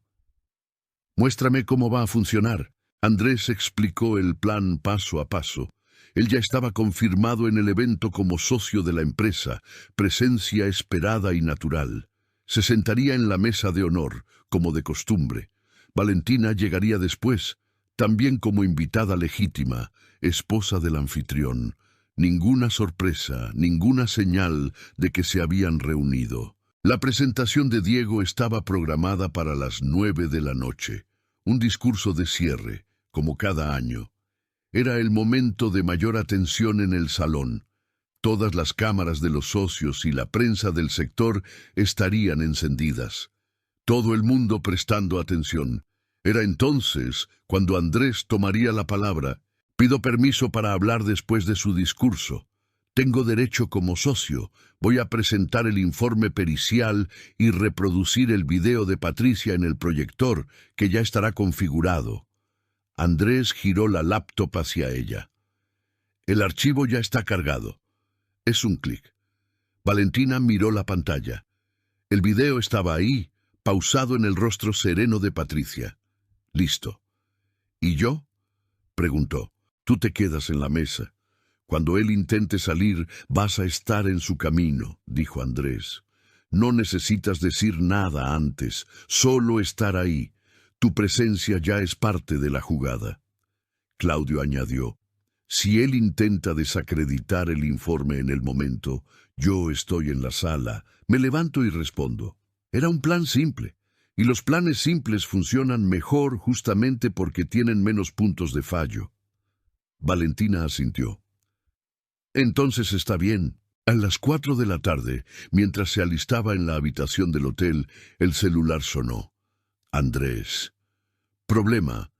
[SPEAKER 1] Muéstrame cómo va a funcionar. Andrés explicó el plan paso a paso. Él ya estaba confirmado en el evento como socio de la empresa, presencia esperada y natural. Se sentaría en la mesa de honor, como de costumbre. Valentina llegaría después, también como invitada legítima, esposa del anfitrión. Ninguna sorpresa, ninguna señal de que se habían reunido. La presentación de Diego estaba programada para las 9 de la noche. Un discurso de cierre, como cada año. Era el momento de mayor atención en el salón. Todas las cámaras de los socios y la prensa del sector estarían encendidas. Todo el mundo prestando atención. Era entonces cuando Andrés tomaría la palabra. Pido permiso para hablar después de su discurso. Tengo derecho como socio. Voy a presentar el informe pericial y reproducir el video de Patricia en el proyector, que ya estará configurado. Andrés giró la laptop hacia ella. El archivo ya está cargado. Es un clic. Valentina miró la pantalla. El video estaba ahí, pausado en el rostro sereno de Patricia. Listo. ¿Y yo?, preguntó. Tú te quedas en la mesa. Cuando él intente salir, vas a estar en su camino, dijo Andrés. No necesitas decir nada antes, solo estar ahí. Tu presencia ya es parte de la jugada. Claudio añadió, si él intenta desacreditar el informe en el momento, yo estoy en la sala, me levanto y respondo. Era un plan simple, y los planes simples funcionan mejor justamente porque tienen menos puntos de fallo. Valentina asintió. Entonces está bien. A las 4 de la tarde, mientras se alistaba en la habitación del hotel, el celular sonó. Andrés. Problema.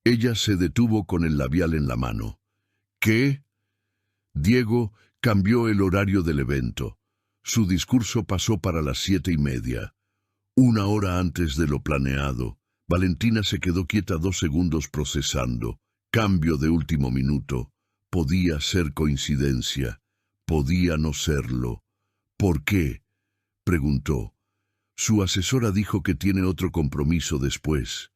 [SPEAKER 1] Ella se detuvo con el labial en la mano. ¿Qué? Diego cambió el horario del evento. Su discurso pasó para las 7:30. 1 hora antes de lo planeado. Valentina se quedó quieta 2 segundos procesando. Cambio de último minuto. Podía ser coincidencia. Podía no serlo. ¿Por qué?, preguntó. Su asesora dijo que tiene otro compromiso después.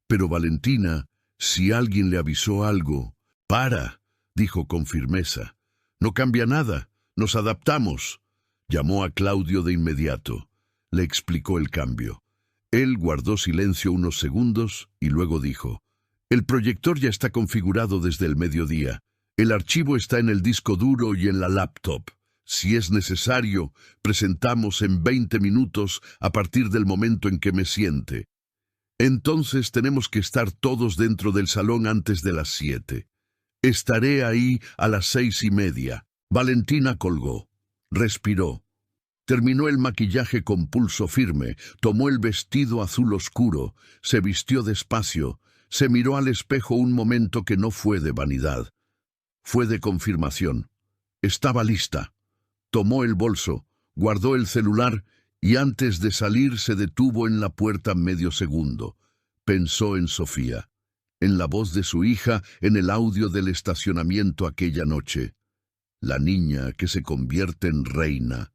[SPEAKER 1] Pero Valentina, si alguien le avisó algo... ¡Para!, dijo con firmeza. No cambia nada. Nos adaptamos. Llamó a Claudio de inmediato. Le explicó el cambio. Él guardó silencio unos segundos y luego dijo, el proyector ya está configurado desde el mediodía. El archivo está en el disco duro y en la laptop. Si es necesario, presentamos en 20 minutos a partir del momento en que me siente. Entonces tenemos que estar todos dentro del salón antes de las 7. Estaré ahí a las 6:30. Valentina colgó. Respiró. Terminó el maquillaje con pulso firme, tomó el vestido azul oscuro, se vistió despacio, Se miró al espejo un momento que no fue de vanidad. Fue de confirmación. Estaba lista. Tomó el bolso, guardó el celular y antes de salir se detuvo en la puerta medio segundo. Pensó en Sofía, en la voz de su hija, en el audio del estacionamiento aquella noche. La niña que se convierte en reina.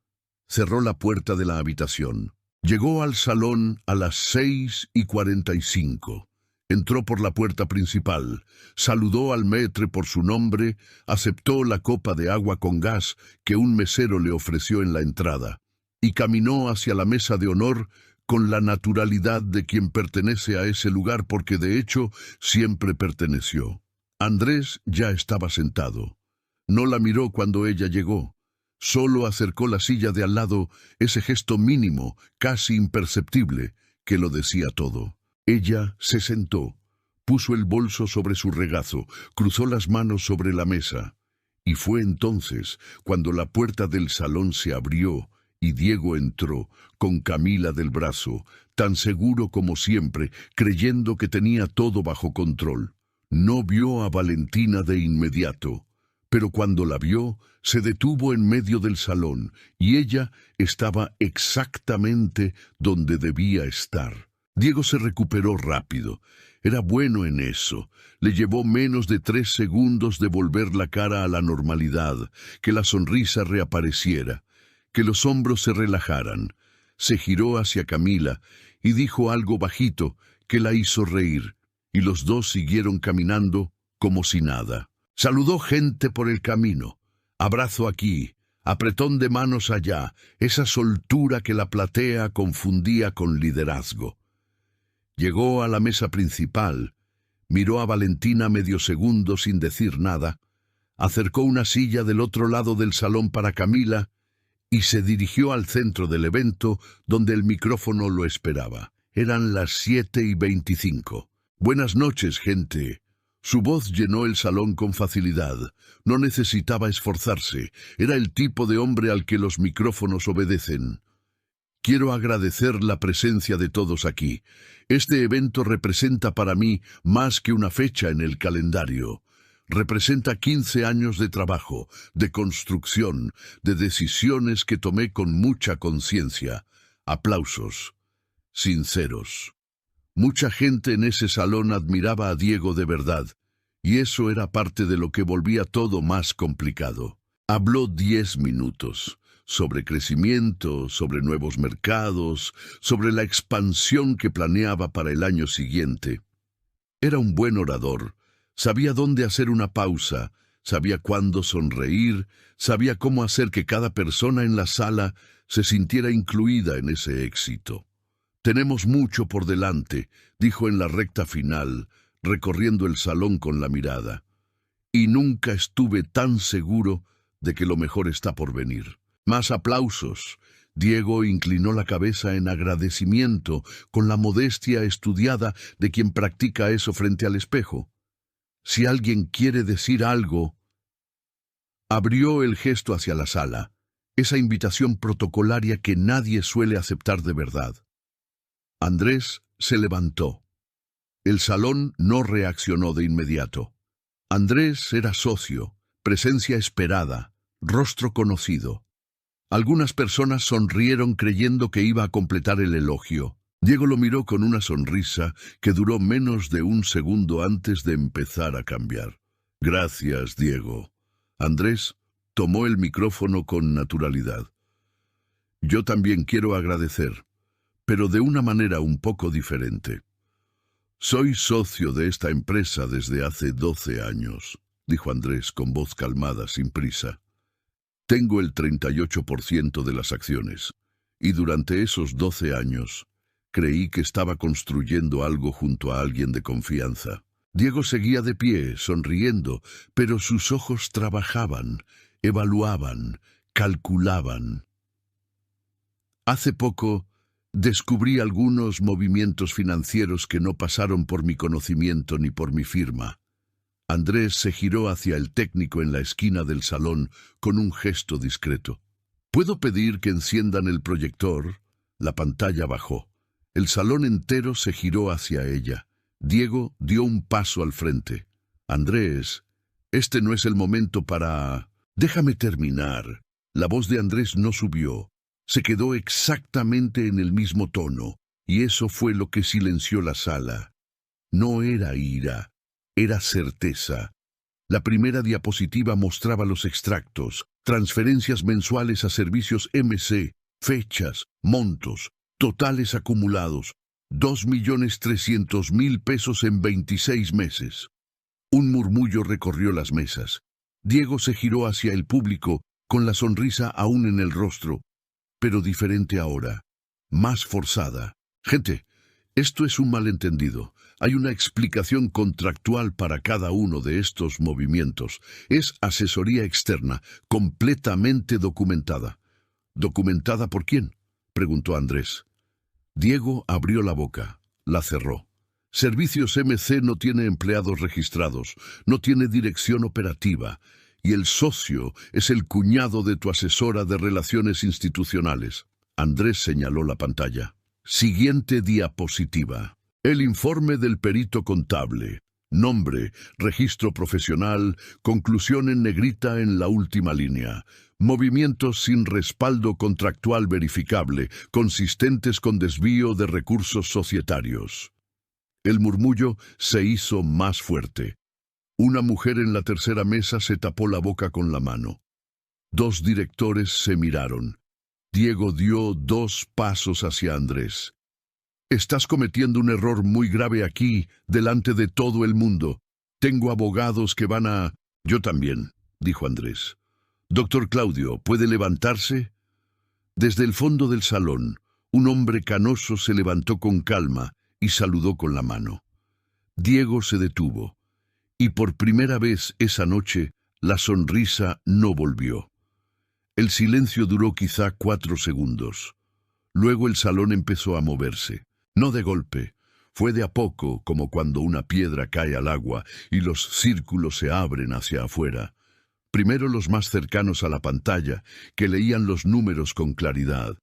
[SPEAKER 1] Cerró la puerta de la habitación. Llegó al salón a las 6:45. Entró por la puerta principal, saludó al maître por su nombre, aceptó la copa de agua con gas que un mesero le ofreció en la entrada, y caminó hacia la mesa de honor con la naturalidad de quien pertenece a ese lugar porque de hecho siempre perteneció. Andrés ya estaba sentado. No la miró cuando ella llegó. Solo acercó la silla de al lado, ese gesto mínimo, casi imperceptible, que lo decía todo. Ella se sentó, puso el bolso sobre su regazo, cruzó las manos sobre la mesa. Y fue entonces cuando la puerta del salón se abrió y Diego entró, con Camila del brazo, tan seguro como siempre, creyendo que tenía todo bajo control. No vio a Valentina de inmediato, pero cuando la vio, se detuvo en medio del salón y ella estaba exactamente donde debía estar. Diego se recuperó rápido. Era bueno en eso. Le llevó menos de 3 segundos de volver la cara a la normalidad, que la sonrisa reapareciera, que los hombros se relajaran. Se giró hacia Camila y dijo algo bajito que la hizo reír, y los dos siguieron caminando como si nada. Saludó gente por el camino. Abrazo aquí, apretón de manos allá, esa soltura que la platea confundía con liderazgo. Llegó a la mesa principal, miró a Valentina medio segundo sin decir nada, acercó una silla del otro lado del salón para Camila y se dirigió al centro del evento donde el micrófono lo esperaba. Eran las 7:25. Buenas noches, gente. Su voz llenó el salón con facilidad. No necesitaba esforzarse. Era el tipo de hombre al que los micrófonos obedecen. Quiero agradecer la presencia de todos aquí. Este evento representa para mí más que una fecha en el calendario. Representa 15 años de trabajo, de construcción, de decisiones que tomé con mucha conciencia. Aplausos. Sinceros. Mucha gente en ese salón admiraba a Diego de verdad, y eso era parte de lo que volvía todo más complicado. Habló 10 minutos. Sobre crecimiento, sobre nuevos mercados, sobre la expansión que planeaba para el año siguiente. Era un buen orador, sabía dónde hacer una pausa, sabía cuándo sonreír, sabía cómo hacer que cada persona en la sala se sintiera incluida en ese éxito. Tenemos mucho por delante, dijo en la recta final, recorriendo el salón con la mirada. Y nunca estuve tan seguro de que lo mejor está por venir. Más aplausos. Diego inclinó la cabeza en agradecimiento, con la modestia estudiada de quien practica eso frente al espejo. Si alguien quiere decir algo... Abrió el gesto hacia la sala, esa invitación protocolaria que nadie suele aceptar de verdad. Andrés se levantó. El salón no reaccionó de inmediato. Andrés era socio, presencia esperada, rostro conocido. Algunas personas sonrieron creyendo que iba a completar el elogio. Diego lo miró con una sonrisa que duró menos de 1 segundo antes de empezar a cambiar. Gracias, Diego. Andrés tomó el micrófono con naturalidad. Yo también quiero agradecer, pero de una manera un poco diferente. Soy socio de esta empresa desde hace 12 años, dijo Andrés con voz calmada, sin prisa. Tengo el 38% de las acciones, y durante esos 12 años creí que estaba construyendo algo junto a alguien de confianza. Diego seguía de pie, sonriendo, pero sus ojos trabajaban, evaluaban, calculaban. Hace poco descubrí algunos movimientos financieros que no pasaron por mi conocimiento ni por mi firma. Andrés se giró hacia el técnico en la esquina del salón con un gesto discreto. ¿Puedo pedir que enciendan el proyector? La pantalla bajó. El salón entero se giró hacia ella. Diego dio un paso al frente. Andrés, este no es el momento para... Déjame terminar. La voz de Andrés no subió. Se quedó exactamente en el mismo tono, y eso fue lo que silenció la sala. No era ira, era certeza. La primera diapositiva mostraba los extractos, transferencias mensuales a servicios MC, fechas, montos, totales acumulados, 2.300.000 pesos en 26 meses. Un murmullo recorrió las mesas. Diego se giró hacia el público, con la sonrisa aún en el rostro, pero diferente ahora, más forzada. Gente, esto es un malentendido. Hay una explicación contractual para cada uno de estos movimientos. Es asesoría externa, completamente documentada. ¿Documentada por quién?, preguntó Andrés. Diego abrió la boca, la cerró. Servicios MC no tiene empleados registrados, no tiene dirección operativa, y el socio es el cuñado de tu asesora de relaciones institucionales. Andrés señaló la pantalla. Siguiente diapositiva. El informe del perito contable. Nombre, registro profesional, conclusión en negrita en la última línea. Movimientos sin respaldo contractual verificable, consistentes con desvío de recursos societarios. El murmullo se hizo más fuerte. Una mujer en la tercera mesa se tapó la boca con la mano. Dos directores se miraron. Diego dio 2 pasos hacia Andrés. Estás cometiendo un error muy grave aquí, delante de todo el mundo. Tengo abogados que van a... Yo también, dijo Andrés. Doctor Claudio, ¿puede levantarse? Desde el fondo del salón, un hombre canoso se levantó con calma y saludó con la mano. Diego se detuvo, y por primera vez esa noche la sonrisa no volvió. El silencio duró quizá 4 segundos. Luego el salón empezó a moverse. No de golpe, fue de a poco, como cuando una piedra cae al agua y los círculos se abren hacia afuera. Primero los más cercanos a la pantalla, que leían los números con claridad.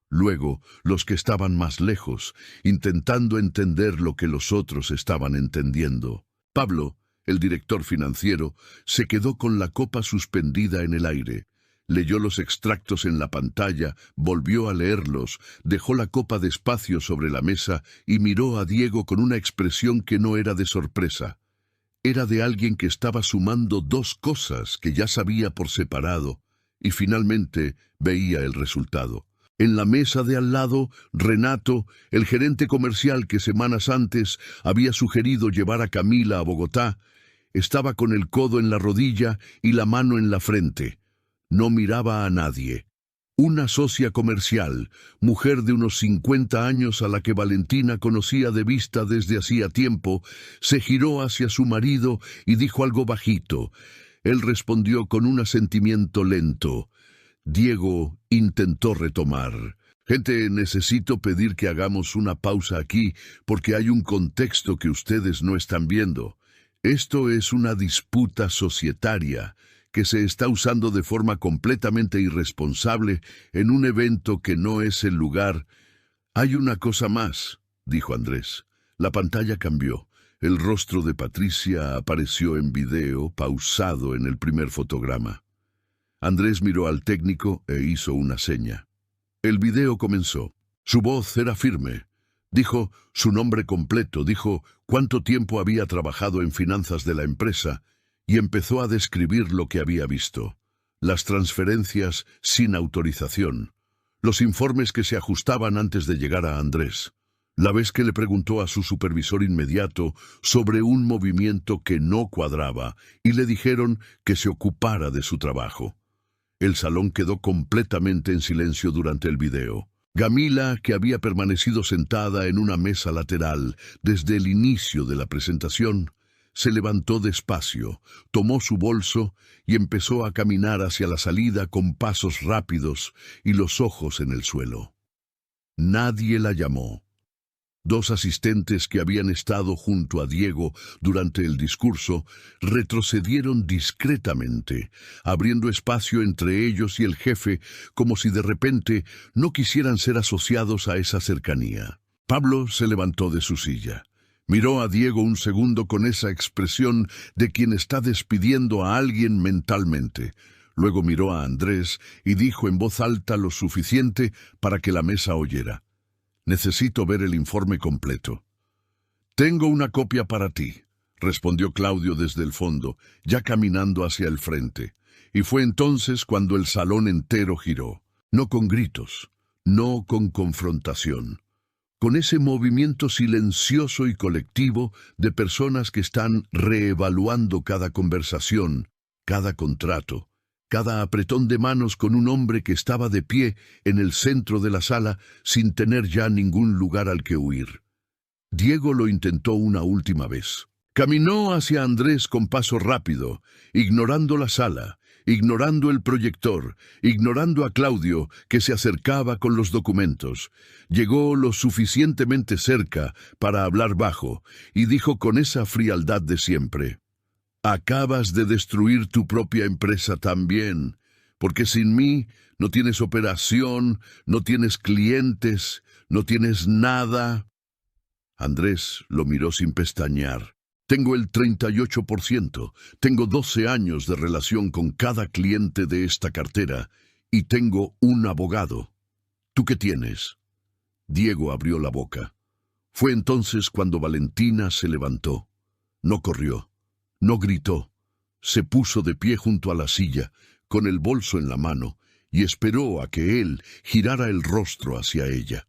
[SPEAKER 1] Luego los que estaban más lejos, intentando entender lo que los otros estaban entendiendo. Pablo, el director financiero, se quedó con la copa suspendida en el aire. Leyó los extractos en la pantalla, volvió a leerlos, dejó la copa despacio sobre la mesa y miró a Diego con una expresión que no era de sorpresa. Era de alguien que estaba sumando 2 cosas que ya sabía por separado y finalmente veía el resultado. En la mesa de al lado, Renato, el gerente comercial que semanas antes había sugerido llevar a Camila a Bogotá, estaba con el codo en la rodilla y la mano en la frente. No miraba a nadie. Una socia comercial, mujer de unos 50 años a la que Valentina conocía de vista desde hacía tiempo, se giró hacia su marido y dijo algo bajito. Él respondió con un asentimiento lento. Diego intentó retomar. Gente, necesito pedir que hagamos una pausa aquí porque hay un contexto que ustedes no están viendo. Esto es una disputa societaria que se está usando de forma completamente irresponsable en un evento que no es el lugar. Hay una cosa más, dijo Andrés. La pantalla cambió. El rostro de Patricia apareció en video, pausado en el primer fotograma. Andrés miró al técnico e hizo una seña. El video comenzó. Su voz era firme. Dijo su nombre completo, dijo cuánto tiempo había trabajado en finanzas de la empresa, y empezó a describir lo que había visto. Las transferencias sin autorización, los informes que se ajustaban antes de llegar a Andrés, la vez que le preguntó a su supervisor inmediato sobre un movimiento que no cuadraba y le dijeron que se ocupara de su trabajo. El salón quedó completamente en silencio durante el video. Camila, que había permanecido sentada en una mesa lateral desde el inicio de la presentación, se levantó despacio, tomó su bolso y empezó a caminar hacia la salida con pasos rápidos y los ojos en el suelo. Nadie la llamó. 2 asistentes que habían estado junto a Diego durante el discurso retrocedieron discretamente, abriendo espacio entre ellos y el jefe, como si de repente no quisieran ser asociados a esa cercanía. Pablo se levantó de su silla. Miró a Diego un segundo con esa expresión de quien está despidiendo a alguien mentalmente. Luego miró a Andrés y dijo en voz alta lo suficiente para que la mesa oyera: «Necesito ver el informe completo». «Tengo una copia para ti», respondió Claudio desde el fondo, ya caminando hacia el frente. Y fue entonces cuando el salón entero giró. No con gritos, no con confrontación. Con ese movimiento silencioso y colectivo de personas que están reevaluando cada conversación, cada contrato, cada apretón de manos con un hombre que estaba de pie en el centro de la sala sin tener ya ningún lugar al que huir. Diego lo intentó una última vez. Caminó hacia Andrés con paso rápido, ignorando la sala, ignorando el proyector, ignorando a Claudio, que se acercaba con los documentos. Llegó lo suficientemente cerca para hablar bajo, y dijo con esa frialdad de siempre: «Acabas de destruir tu propia empresa también, porque sin mí no tienes operación, no tienes clientes, no tienes nada». Andrés lo miró sin pestañear. «Tengo el 38%, tengo 12 años de relación con cada cliente de esta cartera y tengo un abogado. ¿Tú qué tienes?». Diego abrió la boca. Fue entonces cuando Valentina se levantó. No corrió, no gritó. Se puso de pie junto a la silla, con el bolso en la mano, y esperó a que él girara el rostro hacia ella.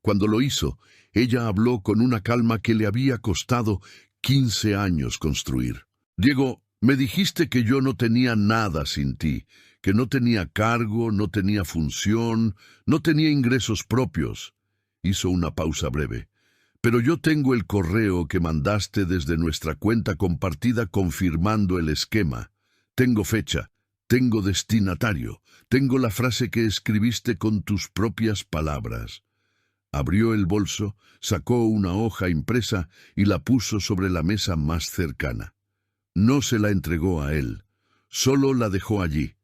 [SPEAKER 1] Cuando lo hizo, ella habló con una calma que le había costado 15 años construir. «Diego, me dijiste que yo no tenía nada sin ti, que no tenía cargo, no tenía función, no tenía ingresos propios». Hizo una pausa breve. «Pero yo tengo el correo que mandaste desde nuestra cuenta compartida confirmando el esquema. Tengo fecha, tengo destinatario, tengo la frase que escribiste con tus propias palabras». Abrió el bolso, sacó una hoja impresa y la puso sobre la mesa más cercana. No se la entregó a él, solo la dejó allí,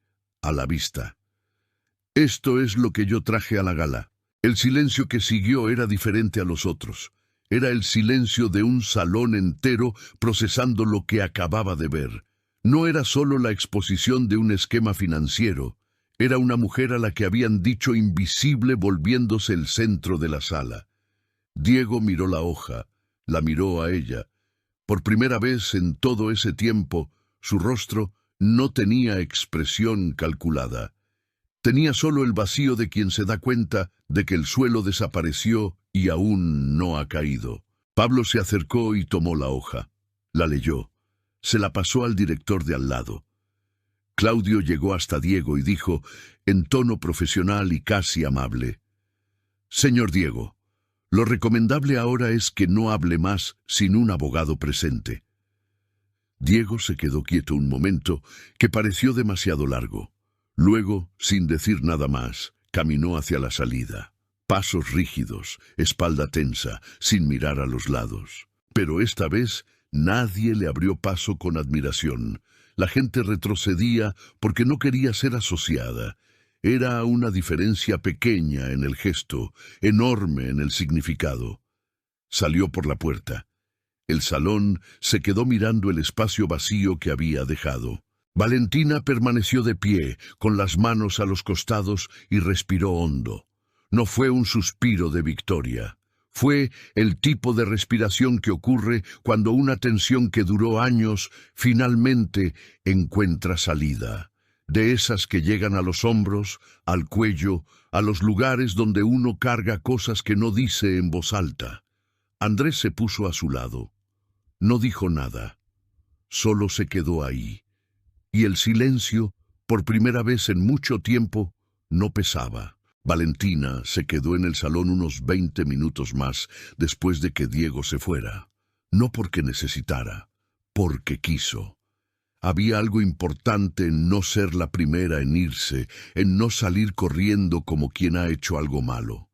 [SPEAKER 1] a la vista. «Esto es lo que yo traje a la gala». El silencio que siguió era diferente a los otros. Era el silencio de un salón entero procesando lo que acababa de ver. No era solo la exposición de un esquema financiero. Era una mujer a la que habían dicho invisible volviéndose el centro de la sala. Diego miró la hoja, la miró a ella. Por primera vez en todo ese tiempo, su rostro no tenía expresión calculada. Tenía solo el vacío de quien se da cuenta de que el suelo desapareció y aún no ha caído. Pablo se acercó y tomó la hoja. La leyó. Se la pasó al director de al lado. Claudio llegó hasta Diego y dijo, en tono profesional y casi amable: «Señor Diego, lo recomendable ahora es que no hable más sin un abogado presente». Diego se quedó quieto un momento que pareció demasiado largo. Luego, sin decir nada más, caminó hacia la salida. Pasos rígidos, espalda tensa, sin mirar a los lados. Pero esta vez nadie le abrió paso con admiración. La gente retrocedía porque no quería ser asociada. Era una diferencia pequeña en el gesto, enorme en el significado. Salió por la puerta. El salón se quedó mirando el espacio vacío que había dejado. Valentina permaneció de pie, con las manos a los costados, y respiró hondo. No fue un suspiro de victoria. Fue el tipo de respiración que ocurre cuando una tensión que duró años finalmente encuentra salida. De esas que llegan a los hombros, al cuello, a los lugares donde uno carga cosas que no dice en voz alta. Andrés se puso a su lado. No dijo nada. Solo se quedó ahí. Y el silencio, por primera vez en mucho tiempo, no pesaba. Valentina se quedó en el salón unos 20 minutos más después de que Diego se fuera. No porque necesitara, porque quiso. Había algo importante en no ser la primera en irse, en no salir corriendo como quien ha hecho algo malo.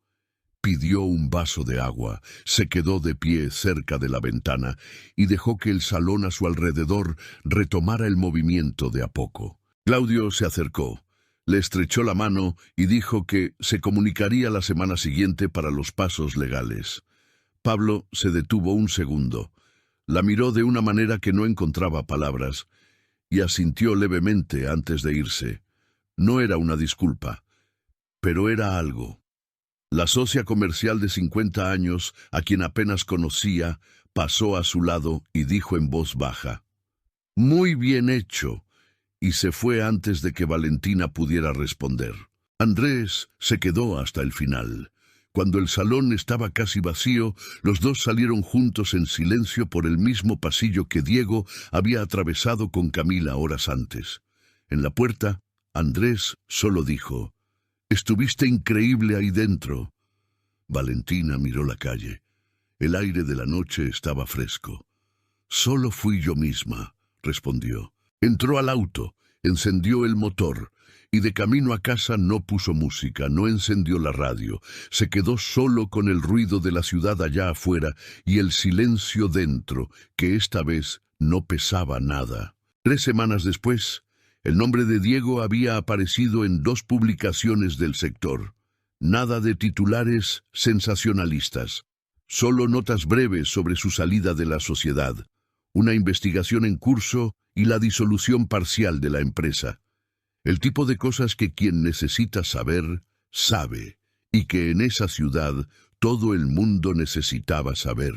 [SPEAKER 1] Pidió un vaso de agua, se quedó de pie cerca de la ventana y dejó que el salón a su alrededor retomara el movimiento de a poco. Claudio se acercó. Le estrechó la mano y dijo que se comunicaría la semana siguiente para los pasos legales. Pablo se detuvo un segundo. La miró de una manera que no encontraba palabras y asintió levemente antes de irse. No era una disculpa, pero era algo. La socia comercial de 50 años, a quien apenas conocía, pasó a su lado y dijo en voz baja: «Muy bien hecho», y se fue antes de que Valentina pudiera responder. Andrés se quedó hasta el final. Cuando el salón estaba casi vacío, los dos salieron juntos en silencio por el mismo pasillo que Diego había atravesado con Camila horas antes. En la puerta, Andrés solo dijo: «Estuviste increíble ahí dentro». Valentina miró la calle. El aire de la noche estaba fresco. «Solo fui yo misma», respondió. Entró al auto, encendió el motor, y de camino a casa no puso música, no encendió la radio. Se quedó solo con el ruido de la ciudad allá afuera y el silencio dentro, que esta vez no pesaba nada. 3 semanas después, el nombre de Diego había aparecido en 2 publicaciones del sector. Nada de titulares sensacionalistas, solo notas breves sobre su salida de la sociedad, una investigación en curso y la disolución parcial de la empresa. El tipo de cosas que quien necesita saber, sabe, y que en esa ciudad todo el mundo necesitaba saber.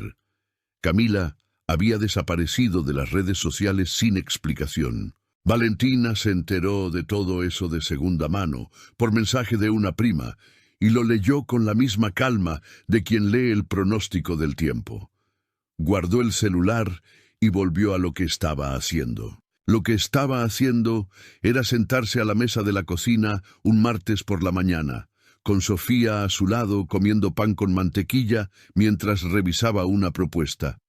[SPEAKER 1] Camila había desaparecido de las redes sociales sin explicación. Valentina se enteró de todo eso de segunda mano, por mensaje de una prima, y lo leyó con la misma calma de quien lee el pronóstico del tiempo. Guardó el celular y volvió a lo que estaba haciendo. Lo que estaba haciendo era sentarse a la mesa de la cocina un martes por la mañana, con Sofía a su lado comiendo pan con mantequilla mientras revisaba una propuesta.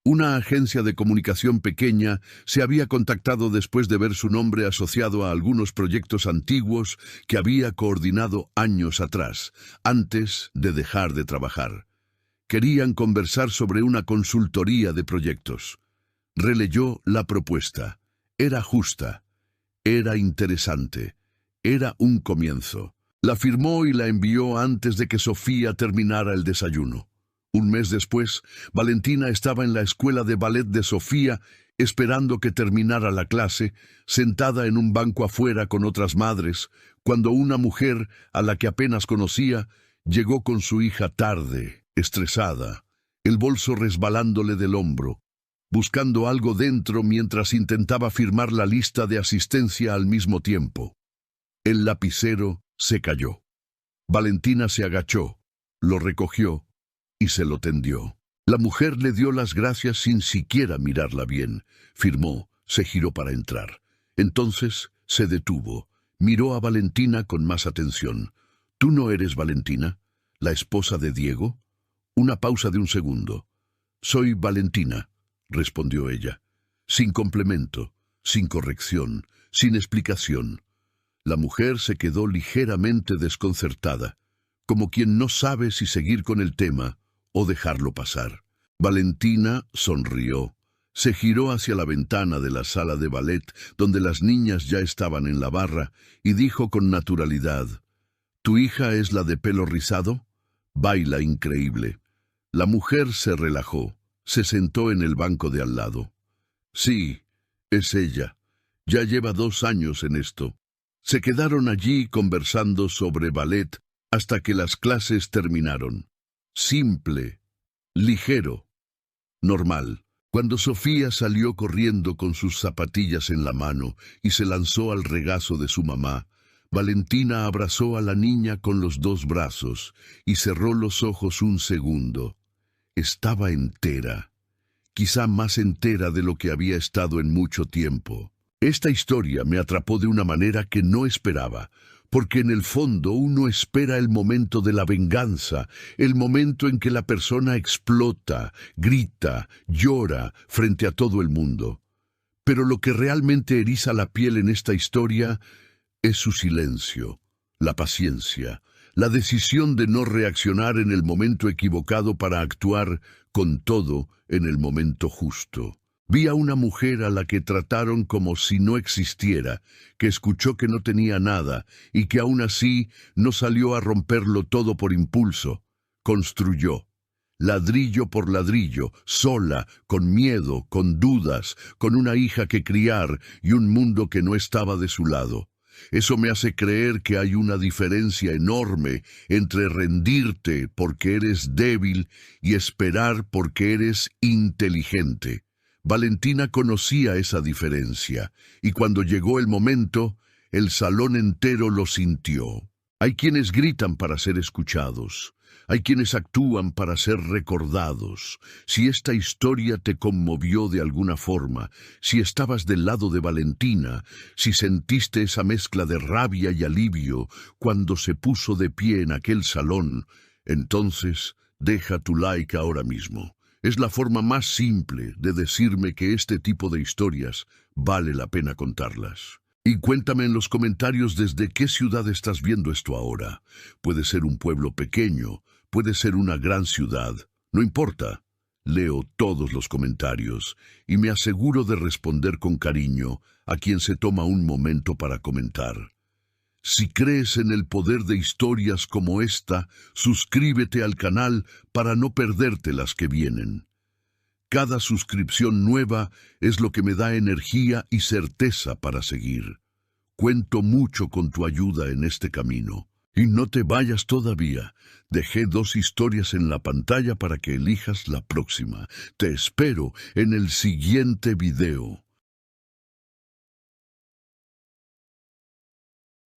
[SPEAKER 1] Una agencia de comunicación pequeña se había contactado después de ver su nombre asociado a algunos proyectos antiguos que había coordinado años atrás, antes de dejar de trabajar. Querían conversar sobre una consultoría de proyectos. Releyó la propuesta. Era justa. Era interesante. Era un comienzo. La firmó y la envió antes de que Sofía terminara el desayuno. Un mes después, Valentina estaba en la escuela de ballet de Sofía, esperando que terminara la clase, sentada en un banco afuera con otras madres, cuando una mujer, a la que apenas conocía, llegó con su hija tarde, estresada, el bolso resbalándole del hombro, buscando algo dentro mientras intentaba firmar la lista de asistencia al mismo tiempo. El lapicero se cayó. Valentina se agachó, lo recogió y se lo tendió. La mujer le dio las gracias sin siquiera mirarla bien. Firmó, se giró para entrar. Entonces se detuvo, miró a Valentina con más atención. ¿Tú no eres Valentina, la esposa de Diego? Una pausa de un segundo. Soy Valentina, respondió ella, sin complemento, sin corrección, sin explicación. La mujer se quedó ligeramente desconcertada, como quien no sabe si seguir con el tema o dejarlo pasar. Valentina sonrió, se giró hacia la ventana de la sala de ballet, donde las niñas ya estaban en la barra, y dijo con naturalidad: ¿Tu hija es la de pelo rizado? Baila increíble. La mujer se relajó, se sentó en el banco de al lado. Sí, es ella. Ya lleva 2 años en esto. Se quedaron allí conversando sobre ballet hasta que las clases terminaron. Simple, ligero, normal. Cuando Sofía salió corriendo con sus zapatillas en la mano y se lanzó al regazo de su mamá, Valentina abrazó a la niña con los 2 brazos y cerró los ojos un segundo. Estaba entera, quizá más entera de lo que había estado en mucho tiempo. Esta historia me atrapó de una manera que no esperaba, porque en el fondo uno espera el momento de la venganza, el momento en que la persona explota, grita, llora frente a todo el mundo. Pero lo que realmente eriza la piel en esta historia es su silencio, la paciencia, la decisión de no reaccionar en el momento equivocado para actuar con todo en el momento justo. Vi a una mujer a la que trataron como si no existiera, que escuchó que no tenía nada y que aún así no salió a romperlo todo por impulso. Construyó. ladrillo por ladrillo, sola, con miedo, con dudas, con una hija que criar y un mundo que no estaba de su lado. Eso me hace creer que hay una diferencia enorme entre rendirte porque eres débil y esperar porque eres inteligente. Valentina conocía esa diferencia, y cuando llegó el momento, el salón entero lo sintió. Hay quienes gritan para ser escuchados. Hay quienes actúan para ser recordados. Si esta historia te conmovió de alguna forma, si estabas del lado de Valentina, si sentiste esa mezcla de rabia y alivio cuando se puso de pie en aquel salón, entonces deja tu like ahora mismo. Es la forma más simple de decirme que este tipo de historias vale la pena contarlas. Y cuéntame en los comentarios desde qué ciudad estás viendo esto ahora. Puede ser un pueblo pequeño, puede ser una gran ciudad, no importa. Leo todos los comentarios y me aseguro de responder con cariño a quien se toma un momento para comentar. Si crees en el poder de historias como esta, suscríbete al canal para no perderte las que vienen. Cada suscripción nueva es lo que me da energía y certeza para seguir. Cuento mucho con tu ayuda en este camino. Y no te vayas todavía. Dejé 2 historias en la pantalla para que elijas la próxima. Te espero en el siguiente video.